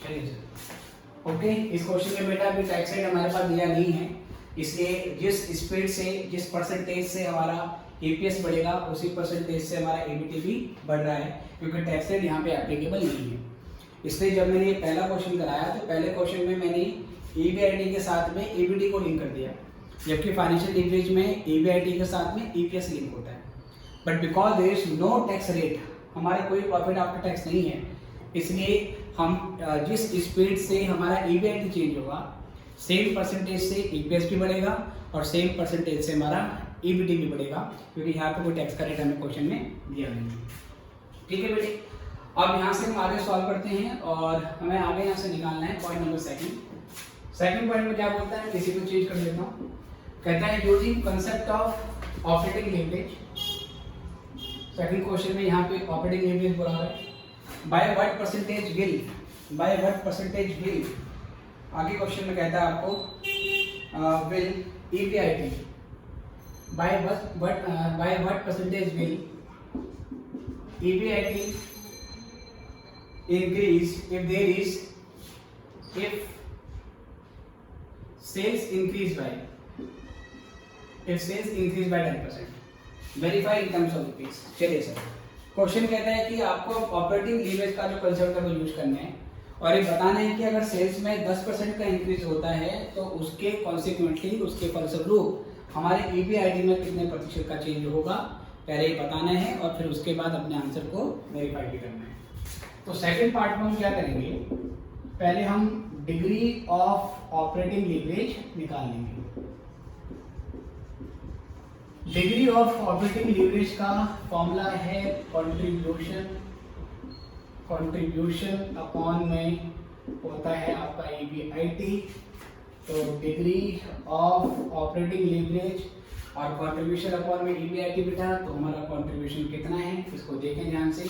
चलिए सर, ओके, इस क्वेश्चन में बेटा अभी टैक्स रेट हमारे पास दिया नहीं है, इसलिए जिस स्पीड से, जिस परसेंटेज से हमारा EPS बढ़ेगा उसी परसेंटेज से हमारा EBT भी बढ़ रहा है, क्योंकि टैक्स रेट यहाँ पे एप्लीकेबल नहीं है। इसलिए जब मैंने ये पहला क्वेश्चन कराया तो पहले क्वेश्चन में मैंने EBIT के साथ में EBT को लिंक कर दिया, जबकि फाइनेंशियल लीवरेज में EBIT के साथ में EPS लिंक होता है। But because there is no tax rate, हमारे कोई प्रॉफिट आफ्टर टैक्स नहीं है, इसलिए हम जिस स्पीड से हमारा EBIT चेंज होगा सेम परसेंटेज से EPS भी बढ़ेगा और सेम परसेंटेज से हमारा EBT भी बढ़ेगा, क्योंकि यहाँ पे कोई टैक्स का रेट हमें क्वेश्चन में दिया नहीं है। ठीक है बेटे, अब यहाँ से हम आगे सॉल्व करते हैं और हमें आगे यहाँ से निकालना है पॉइंट नंबर सेकंड पॉइंट में क्या बोलता है, इसी को चेंज कर लेता हूँ। कहता है using concept of operating leverage. Second question में यहाँ पे ऑपरेटिंग लीवरेज बोला है, बाय व्हाट परसेंटेज विल, आगे क्वेश्चन में कहता है आपको will EBIT by what percentage will EBIT increase if sales increase by 10%, verify in terms of rupees। चलिए सर, क्वेश्चन कहता है कि आपको ऑपरेटिंग लीवरेज का जो कंसेप्ट है वो यूज करना है और ये बताना है कि अगर सेल्स में 10% का इंक्रीज होता है तो उसके कॉन्सिक्वेंटली, उसके फलस्वरूप हमारे EBIT में कितने प्रतिशत का चेंज होगा, पहले ही बताना है और फिर उसके बाद अपने आंसर को वेरीफाई भी करना है। तो सेकंड पार्ट में हम क्या करेंगे, पहले हम डिग्री ऑफ ऑपरेटिंग लीवरेज निकाल लेंगे। डिग्री ऑफ ऑपरेटिंग लीवरेज का फॉर्मूला है कंट्रीब्यूशन अपॉन में होता है आपका EBIT। तो डिग्री ऑफ ऑपरेटिंग लीवरेज और कंट्रीब्यूशन अपॉन में EBIT बेटा, तो हमारा कंट्रीब्यूशन कितना है इसको देखें ध्यान से।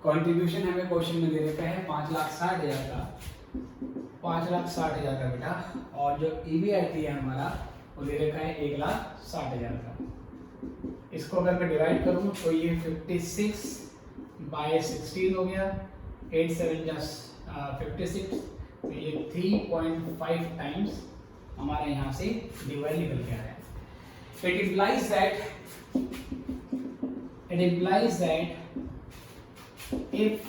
कंट्रीब्यूशन हमें क्वेश्चन में दे रखा है 5,60,000 का, 5,60,000 का बेटा, और जो EBIT है हमारा वो दे रखा है 1,60,000 का। इसको अगर मैं डिवाइड करूँ तो ये 56/16 हो गया, 8 7 56, तो ये 3.5 टाइम्स हमारे यहाँ से डिवाइड निकल के आया है। It implies that if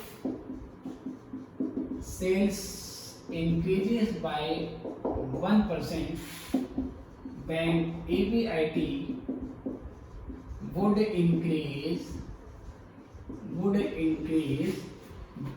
sales increases by 1%, then EBIT would increase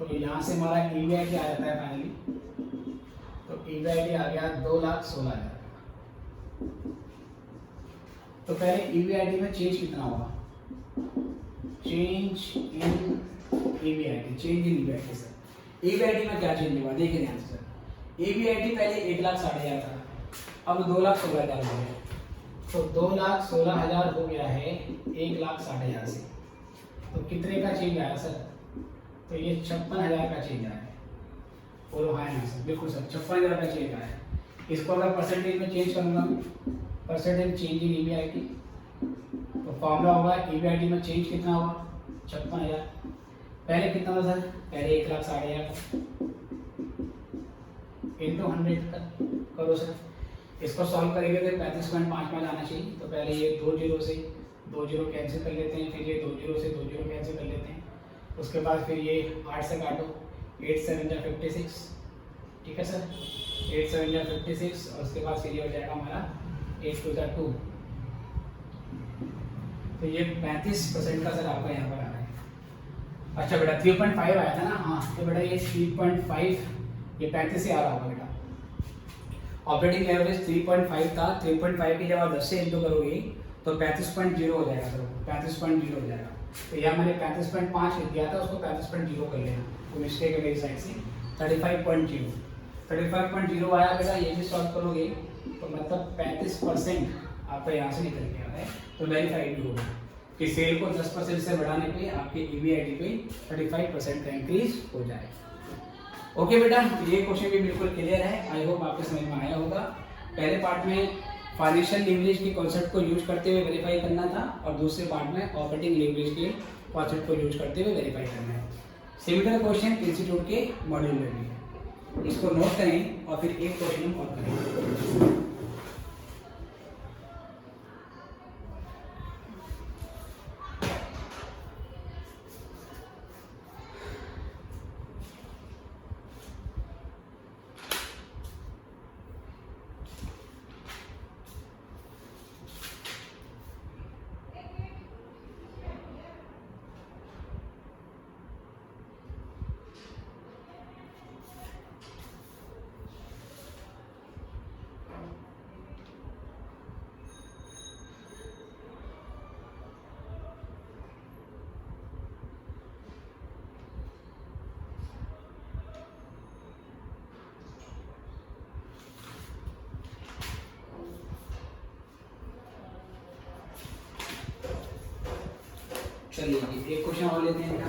तो यहाँ से हमारा EBIT आ जाता है फाइनली, तो EBIT आ गया 2,16,000। तो पहले EBIT में चेंज कितना होगा, change in EBIT sir. EBIT में क्या चेंज होगा देखिए ध्यान से सर। EBIT पहले 1,60,000 था, अब 2,16,000 हो गया, तो 2,16,000 हो गया है 1,60,000 से। तो कितने का चेंज आया सर, तो ये 56,000 का चेंज आया है। बोलो हाँ ना सर, बिल्कुल सर 56,000 का चेंज आया है। इसको अगर परसेंटेज में चेंज करूँगा, परसेंटेज चेंज इन EBIT, तो फॉर्मूला होगा EBIT में चेंज कितना होगा 56,000। पहले कितना था सर, पहले 1,60,000 इंटू 100 करो सर। इसको सॉल्व करेंगे तो 35.5 में जाना चाहिए। तो पहले ये 2 जीरो से 2 जीरो कैंसिल कर लेते हैं, फिर ये 2 जीरो से 2 जीरो कैंसिल कर लेते हैं, उसके बाद फिर ये 8 से काटो, 8 7 जा 56, ठीक है सर, 8 7 जा 56, और उसके बाद फिर ये हो जाएगा हमारा 8 2 जा 2। तो ये 35% का सर आपका यहाँ पर आ रहा है। अच्छा बेटा 3.5 आया था ना, हाँ तो बेटा ये 3.5 ये 35 से आ रहा होगा बेटा। ऑपरेटिंग एवरेज 3.5 था, 3.5 की जब आप 10 से इंटू करोगे तो 35.0 हो जाएगा सर, 35.0 हो जाएगा। तो यहाँ मैंने 35.5 लिख दिया था, उसको 35.0 कर लेना, तो मिस्टेक है मेरी साइड से। 35.0 आया बेटा, ये भी सॉल्व करोगे तो मतलब 35% आपका यहाँ से निकल के आ रहा है, तो वेरीफाइड भी होगा कि सेल को 10% से बढ़ाने पे आपके EBIT पे 35% का इंक्रीज हो जाए। ओके बेटा, ये क्वेश्चन भी बिल्कुल क्लियर है, आई होप आपके समझ में आया होगा। पहले पार्ट में फाइनेंशियल लीवरेज के कॉन्सेप्ट को यूज करते हुए वेरीफाई करना था, और दूसरे पार्ट में ऑपरेटिंग लीवरेज के कॉन्सेप्ट को यूज करते हुए वेरीफाई करना है। सिमिलर क्वेश्चन इंस्टीट्यूट के मॉड्यूल में भी है, इसको नोट करें और फिर एक क्वेश्चन हम और करें। चलिए एक क्वेश्चन और लेते हैं बेटा।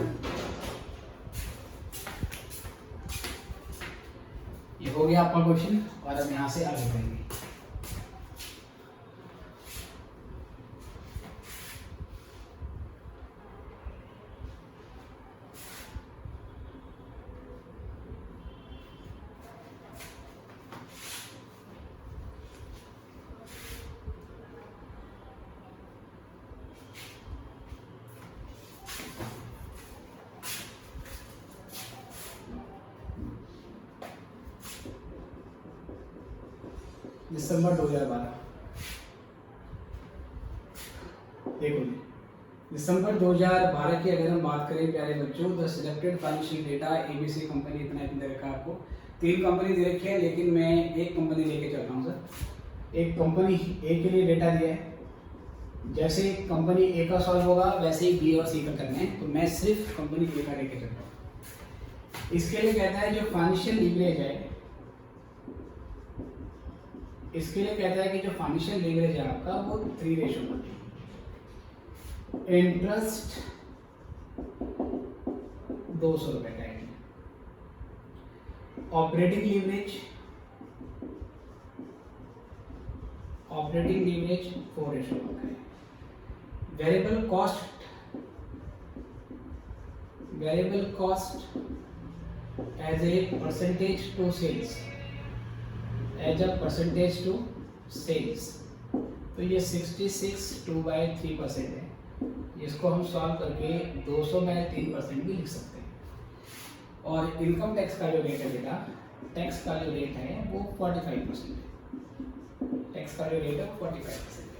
ये हो गया आपका क्वेश्चन, और अब यहाँ से आगे बढ़ेंगे। दिसंबर 2012, देखो दिसंबर 2012 की अगर हम बात करें प्यारे बच्चों, the selected financial data ABC company, इतना दे रखा है आपको, 3 कंपनी दे रखी है, लेकिन मैं एक कंपनी लेके चल रहा हूँ सर। एक कंपनी A के लिए डेटा दिया है, जैसे कंपनी A का सॉल्व होगा वैसे ही B और C का करना है, तो मैं सिर्फ कंपनी A का लेके चल रहा हूँ। इसके लिए कहता है जो फाइनेंशियल लीवरेज है, इसके लिए कहता है कि जो फाइनेंशियल लीवरेज है आपका वो 3 रेशो पर है। इंटरेस्ट 200 रुपए का है, ऑपरेटिंग लीवरेज 4 रेशो पर है। Variable cost as a percentage to sales, तो ये 66 2/3% है। इसको हम सॉल्व करके 200/3% भी लिख सकते हैं। और इनकम टैक्स का जो रेट है बेटा, टैक्स का जो रेट है वो 45% है। टैक्स का जो रेट है वो 45% है।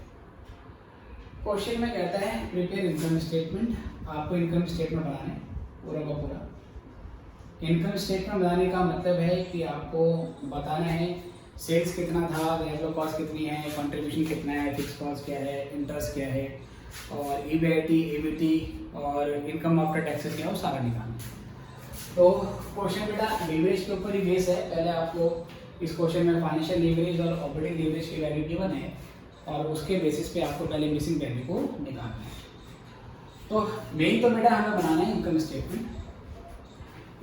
क्वेश्चन में कहता है प्रिपेयर इनकम स्टेटमेंट, आपको इनकम स्टेटमेंट बनाना है पूरा का पूरा। इनकम स्टेटमेंट बनाने का मतलब है कि आपको बताना है सेल्स कितना था, वेरिएबल कॉस्ट कितनी है, कंट्रीब्यूशन कितना है, फिक्स कॉस्ट क्या है, इंटरेस्ट क्या है, और ईबीआईटी, ईबीटी और इनकम आफ्टर टैक्सेस क्या है, वो सारा निकालना है। तो क्वेश्चन बेटा लीवरेज के ऊपर ही बेस है। पहले आपको इस क्वेश्चन में फाइनेंशियल लीवरेज और ऑपरेटिंग लीवरेज की वैल्यू गिवन है और उसके बेसिस पे आपको पहले मिसिंग वैल्यू को निकालना है। तो मेन तो बेटा हमें बनाना है इनकम स्टेटमेंट।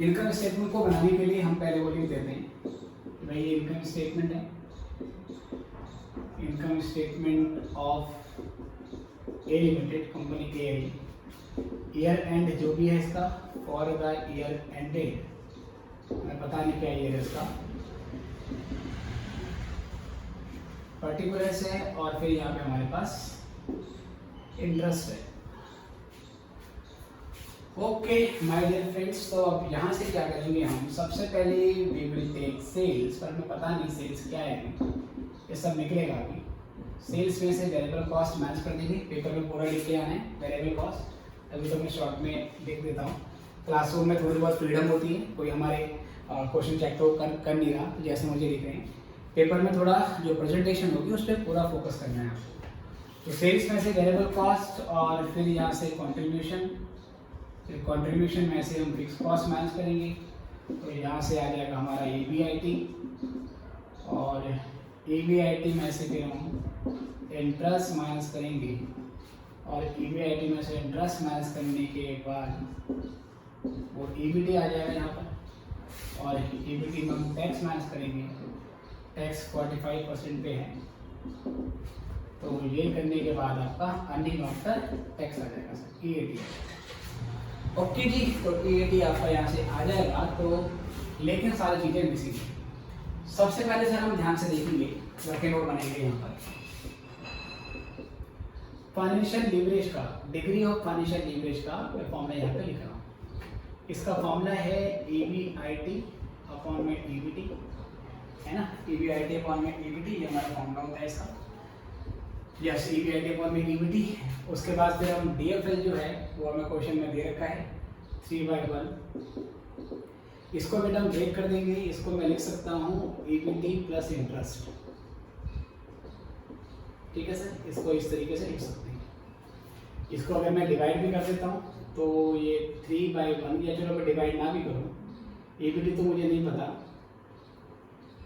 इनकम स्टेटमेंट को बनाने के लिए हम पहले वो लिख देते हैं कि भाई ये इनकम स्टेटमेंट है, income statement of A limited, company के ईयर एंड जो भी है इसका फॉर द ईयर एंडेड, हमें पता नहीं क्या ईयर है इसका, पर्टिकुलर्स है, और फिर यहाँ पे हमारे पास इंटरेस्ट है। ओके माय डियर फ्रेंड्स, तो अब यहाँ से क्या करेंगे हम, सबसे पहले वी विल टेक सेल्स, पर हमें पता नहीं सेल्स क्या है, ये सब निकलेगा अभी। सेल्स में से वेरिएबल कॉस्ट मैच कर देंगे, पेपर में पूरा लिख के आना है वेरिएबल कॉस्ट। अभी तो मैं शॉर्ट में लिख देता हूँ, क्लासरूम में थोड़ी बहुत फ्रीडम होती है, कोई हमारे क्वेश्चन चेक तो कर नहीं रहा, जैसे मुझे लिख रहे हैं। पेपर में थोड़ा जो प्रेजेंटेशन होगी उस पर पूरा फोकस करना है आपको। तो सेल्स में से वेरिएबल कॉस्ट और फिर यहाँ से कॉन्ट्रीब्यूशन, फिर कंट्रीब्यूशन में से हम फिक्स कॉस्ट माइनस करेंगे, तो यहाँ से आ जाएगा हमारा ईबीआईटी, और ईबीआईटी में से फिर हम इंटरेस्ट माइनस करेंगे, और ईबीआईटी में से इंटरेस्ट माइनस करने के बाद वो ईबीटी आ जाएगा यहाँ पर, और ईबीटी में हम टैक्स माइनस करेंगे, टैक्स 45% पे है, तो ये करने के बाद आपका अर्निंग आफ्टर टैक्स आ जाएगा सर, ईएटी। ओके जी, तो ईएटी आपका यहाँ से आ जाएगा। तो लेकिन सारी चीज़ें मिसिंग है। सबसे पहले सर हम ध्यान से देखेंगे, वर्किंग नोट बनेंगे यहाँ पर फाइनेंशियल लीवरेज का, डिग्री ऑफ फाइनेंशियल लीवरेज का फॉर्मूला यहाँ पे लिख रहा हूँ। इसका फॉर्मूला है ईबीआईटी अपॉन में ईबीटी, है ना, ईबीआईटी अपॉन में ईबीटी, ये हमारा फॉर्मूला होता है इसका। यस, ईबीआईटी अपॉन में ईबीटी। उसके बाद फिर हम डीएफएल जो है वो हमें क्वेश्चन में दे रखा है 3/1, इसको बेटा हम ब्रेक कर देंगे। इसको मैं लिख सकता हूँ ईबीटी प्लस इंटरेस्ट, ठीक है सर, इसको इस तरीके से लिख सकते हैं। इसको अगर मैं डिवाइड भी कर देता हूँ तो ये 3/1, या चलो मैं डिवाइड ना भी करूँ, ईबीटी तो मुझे नहीं पता,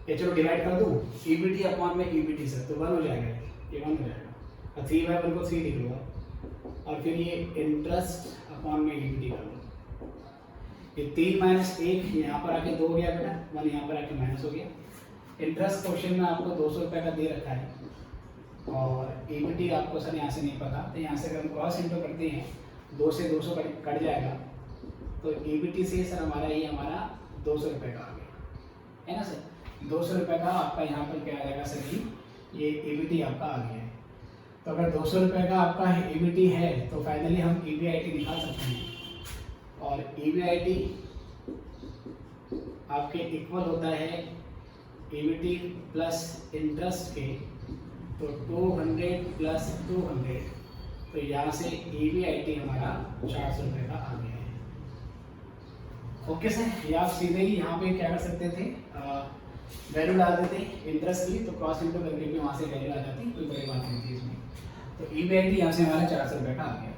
ये चलो डिवाइड कर दूँ, ईबीटी अपॉन में ईबीटी सर, तो 1 हो जाएगा, ये 1 हो जाएगा, और 3/1 को 3 लिख लूँगा, और फिर ये इंटरेस्ट अपॉन में ईबीटी कर लो, ये 3 - 1 यहाँ पर आके 2 हो गया बेटा, 1 यहाँ पर आके माइनस हो गया। इंटरेस्ट क्वेश्चन में आपको 200 रुपये का दे रखा है, और ईबीटी आपको सर यहाँ से नहीं पता, तो यहाँ से अगर हम क्रॉस इंटू करते हैं 2 से 200 कट जाएगा, तो ईबीटी से सर हमारा ये हमारा 200 रुपये का आ गया, है ना सर। 200 रुपये का आपका यहाँ पर क्या आ जाएगा सर जी, ये ईबीटी आपका आ गया है। तो अगर 200 रुपये का आपका ईबीटी है तो फाइनली हम ईबीआईटी निकाल सकते हैं, और ईबीआईटी आपके इक्वल होता है ईबीटी प्लस इंटरेस्ट के, तो 200 प्लस 200, तो यहाँ से ईबीआईटी हमारा 400 रुपये का आ गया है। ओके सर, ये आप सीधे ही यहाँ पे क्या कर सकते थे, वैल्यू डाल देते इंटरेस्ट की, तो क्रॉस इंटू करके भी वहाँ से वैल्यू आ जाती, कोई बड़ी बात नहीं थी इसमें। तो ईबीआईटी यहाँ से हमारा 400 रुपये का आ गया।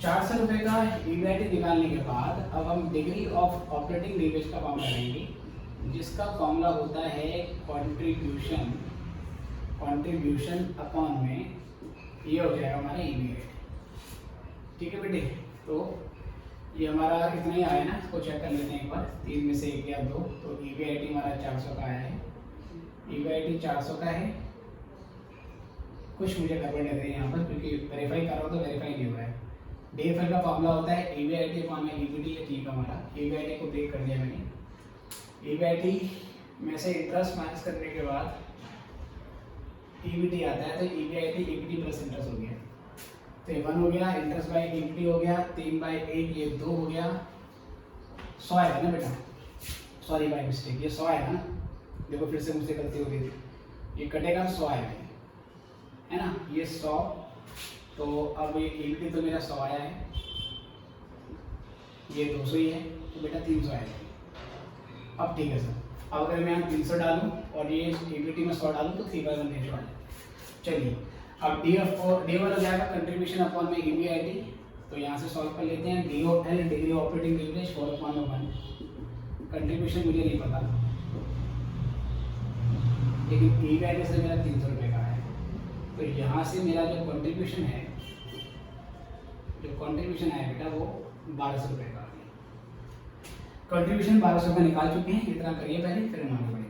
400 रुपये का ईबीआईटी निकालने के बाद अब हम डिग्री ऑफ ऑपरेटिंग लीवरेज का फॉर्मूला लेंगे, जिसका फॉर्मूला होता है कंट्रीब्यूशन, कंट्रीब्यूशन अपॉन में ये हो जाएगा हमारा ईबीआईटी, ठीक है बेटे। तो ये हमारा इतना ही आया ना, इसको चेक कर लेते हैं एक बार, 3 में से 1 या 2, तो ईबीआईटी हमारा 400 का आया है, ईबीआईटी 400 का है। कुछ मुझे गड़बड़ लग रही है यहाँ पर, क्योंकि वेरीफाई कर रहा हूँ तो वेरीफाई नहीं हो रहा है। डीएफएल का फॉर्मूला होता है ईबीआईटी अपॉन में ईबीटी, ये ठीक है हमारा, ईबीआईटी को ब्रेक कर दिया मैंने। ईबीआईटी में से इंटरेस्ट माइनस करने के बाद ईबीटी आता है, तो ईबीआईटी ईबीटी प्लस इंटरेस्ट हो गया, तो 1 हो गया, इंटरेस्ट बाई ईबीटी हो गया, 3/1 ये 2 हो गया, 100 आएगा ना बेटा, सॉरी बाई मिस्टेक, ये 100 आएगा ना, देखो फिर से मुझसे गलती हो गई थी, ये कटेगा 100 आएगा, है ना, ये 100, तो अब ये ईबीटी तो मेरा 100 आया है, ये 200 ही है, तो बेटा 300 आएगा। अब ठीक है सर, अब अगर मैं यहाँ 300 डालूँ और ये EBT में 100 डालूँ तो 3/1 देने वाला है। चलिए अब D1 हो जाएगा कंट्रीब्यूशन अपॉन में EBIT, तो यहाँ से सॉल्व कर लेते हैं। DOL degree operating leverage 4/1, contribution मुझे नहीं पता, लेकिन EBIT से मेरा 300 रुपये का है, तो यहाँ से मेरा जो कंट्रीब्यूशन है बेटा वो 1200 रुपये का। कंट्रीब्यूशन 1200 का निकाल चुके हैं, इतना करिए पहले फिर हम आगे बढ़ेंगे।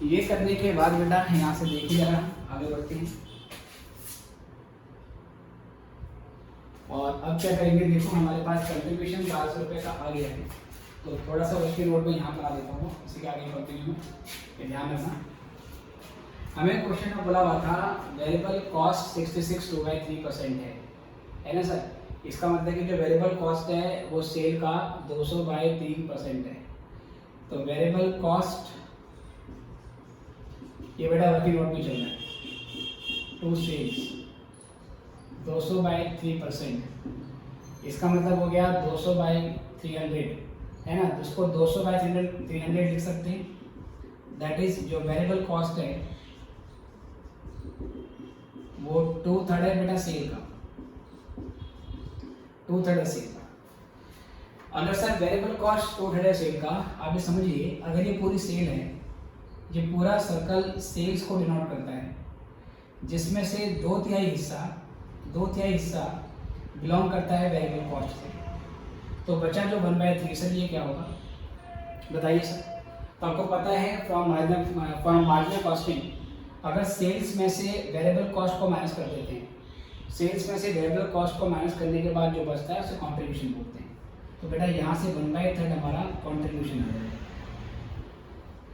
ये करने के बाद बेटा यहाँ से देखिए जरा आगे बढ़ते हैं। और अब क्या करेंगे, देखो हमारे पास कंट्रीब्यूशन 1200 रुपये का आ गया है, तो थोड़ा सा उसकी नोट में यहाँ बना देता हूँ, इसी के आगे कंटिन्यू में ये ध्यान रखना। हमें क्वेश्चन में बोला हुआ था वेरिएबल कॉस्ट 66 2/3% है ना सर। इसका मतलब कि जो वेरिएबल कॉस्ट है वो सेल का 200/3% है। तो वेरिएबल कॉस्ट ये बेटा वर्किंग नोट में चल रहा है, टू सेल्स 200/3%, इसका मतलब हो गया 200/300 है ना, जिसको 200/300 लिख सकते हैं। दैट इज जो वेरिएबल कॉस्ट है वो 2/3 है बेटा सेल का, 2/3 है सेल का। अगर सर वेरिएबल कॉस्ट 2/3 है सेल का, आप ये समझिए अगर ये पूरी सेल है, ये पूरा सर्कल सेल्स को डिनोट करता है, जिसमें से 2/3 हिस्सा बिलोंग करता है वेरिएबल कॉस्ट से, तो बचा जो 1/3 सर ये क्या होगा बताइए सर। तो आपको पता है फ्रॉम मार्जिनल कॉस्टिंग, अगर सेल्स में से वेरिएबल कॉस्ट को माइनस कर देते हैं, सेल्स में से वेरिएबल कॉस्ट को माइनस करने के बाद जो बचता है उसे कॉन्ट्रीब्यूशन बोलते हैं। तो बेटा यहाँ से 1/3 हमारा कॉन्ट्रीब्यूशन आ जाएगा,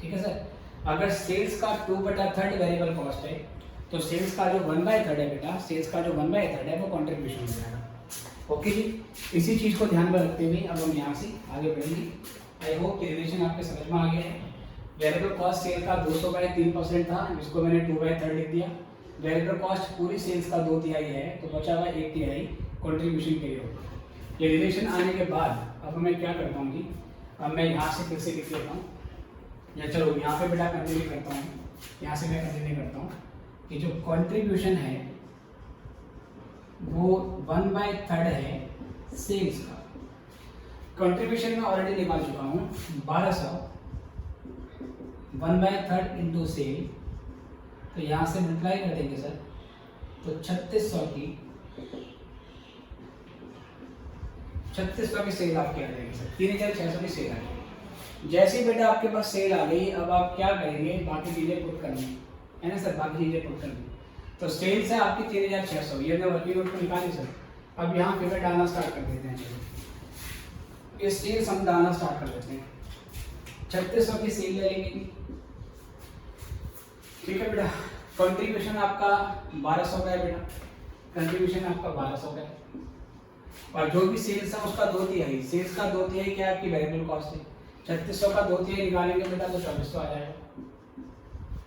ठीक है सर। अगर सेल्स का 2/3 वेरिएबल कॉस्ट है, तो सेल्स का जो 1/3 है बेटा, सेल्स का जो 1/3 है वो कॉन्ट्रीब्यूशन हो जाएगा। ओके जी, इसी चीज़ को ध्यान में रखते हुए अब हम यहाँ से आगे बढ़ेंगे। आई होप कि रिलेशन आपके समझ में आ गया है। वेरिएबल कॉस्ट सेल का 200/3% था, जिसको मैंने 2/3 लिख दिया। वेरिएबल कॉस्ट पूरी सेल्स का 2/3 है, तो बचा हुआ 1/3 कंट्रीब्यूशन के लिए होगा। ये रिलेशन आने के बाद अब मैं क्या करता हूँ जी, अब मैं यहाँ से फिर से लिख लेता हूँ, या चलो यहाँ पे बेटा कंटिन्यू करता हूँ, यहाँ से मैं कंटिन्यू करता हूँ कि जो कंट्रीब्यूशन है वो 1/3 है सेल्स का। कंट्रीब्यूशन में ऑलरेडी निकाल चुका हूँ 1200, 1/3 इंटू सेल, तो यहाँ से मल्टीप्लाई कर देंगे सर, तो 3600 की सेल आपकी आ जाएगी सर, 3600 की सेल आ जाएगी। जैसे ही बेटा आपके पास सेल आ गई, अब आप क्या करेंगे, बाकी चीजें पुट करनी है ना सर, बाकी चीजें पुट करनी। तो सेल्स है आपकी 3600, ये मैं वर्किंग नोट को निकाली सर। अब यहाँ फिगर डालना स्टार्ट कर देते हैं, चलो ये सेल्स हम डालना स्टार्ट कर देते हैं। 3600 की सेल ले लेंगे, ठीक है बेटा। कंट्रीब्यूशन आपका 1200 का है बेटा, कंट्रीब्यूशन आपका 1200 का है, और जो भी सेल्स है उसका 2/3, सेल्स का 2/3 क्या है आपकी वेरिएबल कॉस्ट है। 3600 का 2/3 निकालेंगे बेटा तो 2400 आ जाएगा,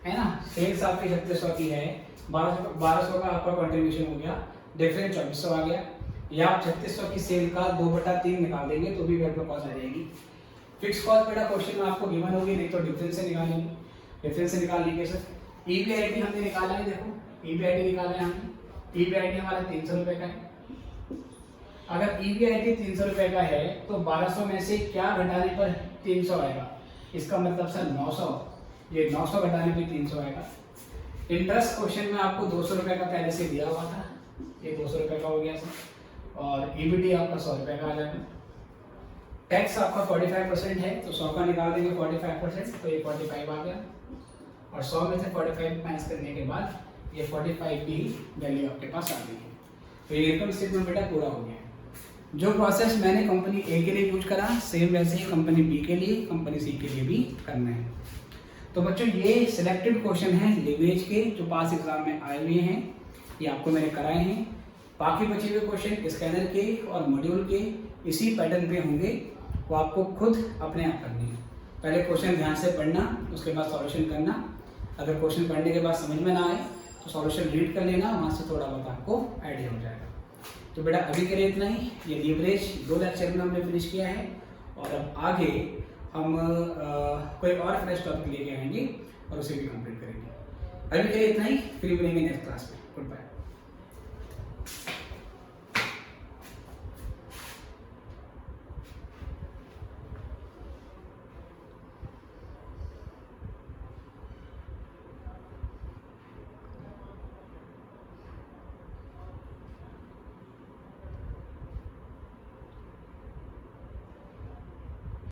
है ना। सेल्स आपकी 3600 की है, 1200 का आपका कंट्रीब्यूशन हो गया, डिफरेंस 2400 आ गया। या आप 3600 की सेल का 2/3 निकाल देंगे तो भी वेरिएबल कॉस्ट आ जाएगी। फिक्स कॉस्ट बेटा क्वेश्चन में आपको गिवन होगी, नहीं तो डिफरेंस से निकालेंगे, डिफरेंस से निकाल लेंगे सर। EBIT हमने निकाला है, देखो EBIT निकाला है हमने, EBIT हमारा 300 रुपये का है। अगर EBIT 300 रुपये का है तो 1200 में से क्या घटाने पर 300 आएगा, इसका मतलब सर 900, ये 900 घटाने पर 300 आएगा। इंटरेस्ट क्वेश्चन में आपको 200 रुपये का पहले से दिया हुआ था, ये 200 रुपये का हो गया सर, और EBT आपका 100 रुपये का आ जाएगा। टैक्स आपका 45% है, तो 100 का निकाल देंगे 45%, तो ये 45 आ गया, और 100 में से 45 माइनस करने के बाद ये 45 की वैल्यू आपके पास आ गई है। तो ये इनकम स्टेटमेंट बेटा पूरा हो गया है। जो प्रोसेस मैंने कंपनी ए के लिए यूज करा सेम वैसे ही कंपनी बी के लिए, कंपनी सी के लिए भी करना है। तो बच्चों ये सिलेक्टेड क्वेश्चन हैं लिवरेज के जो पास एग्जाम में आए हुए हैं, ये आपको मैंने कराए हैं। बाकी बचे हुए क्वेश्चन स्कैनर के और मॉड्यूल के इसी पैटर्न पे होंगे, वो आपको खुद अपने आप करनी है। पहले क्वेश्चन ध्यान से पढ़ना, उसके बाद सॉल्यूशन करना। अगर क्वेश्चन पढ़ने के बाद समझ में ना आए तो सॉल्यूशन रीड कर लेना, वहाँ से थोड़ा बहुत आपको आइडिया हो जाएगा। तो बेटा अभी के लिए इतना ही। ये लीवरेज 2 लेक्चर में हमने फिनिश किया है और अब आगे हम कोई और फ्रेश टॉपिक लेके आएंगे और उसे भी कंप्लीट करेंगे। अभी के लिए इतना ही, फिर मिलेंगे नेक्स्ट क्लास में। Good bye.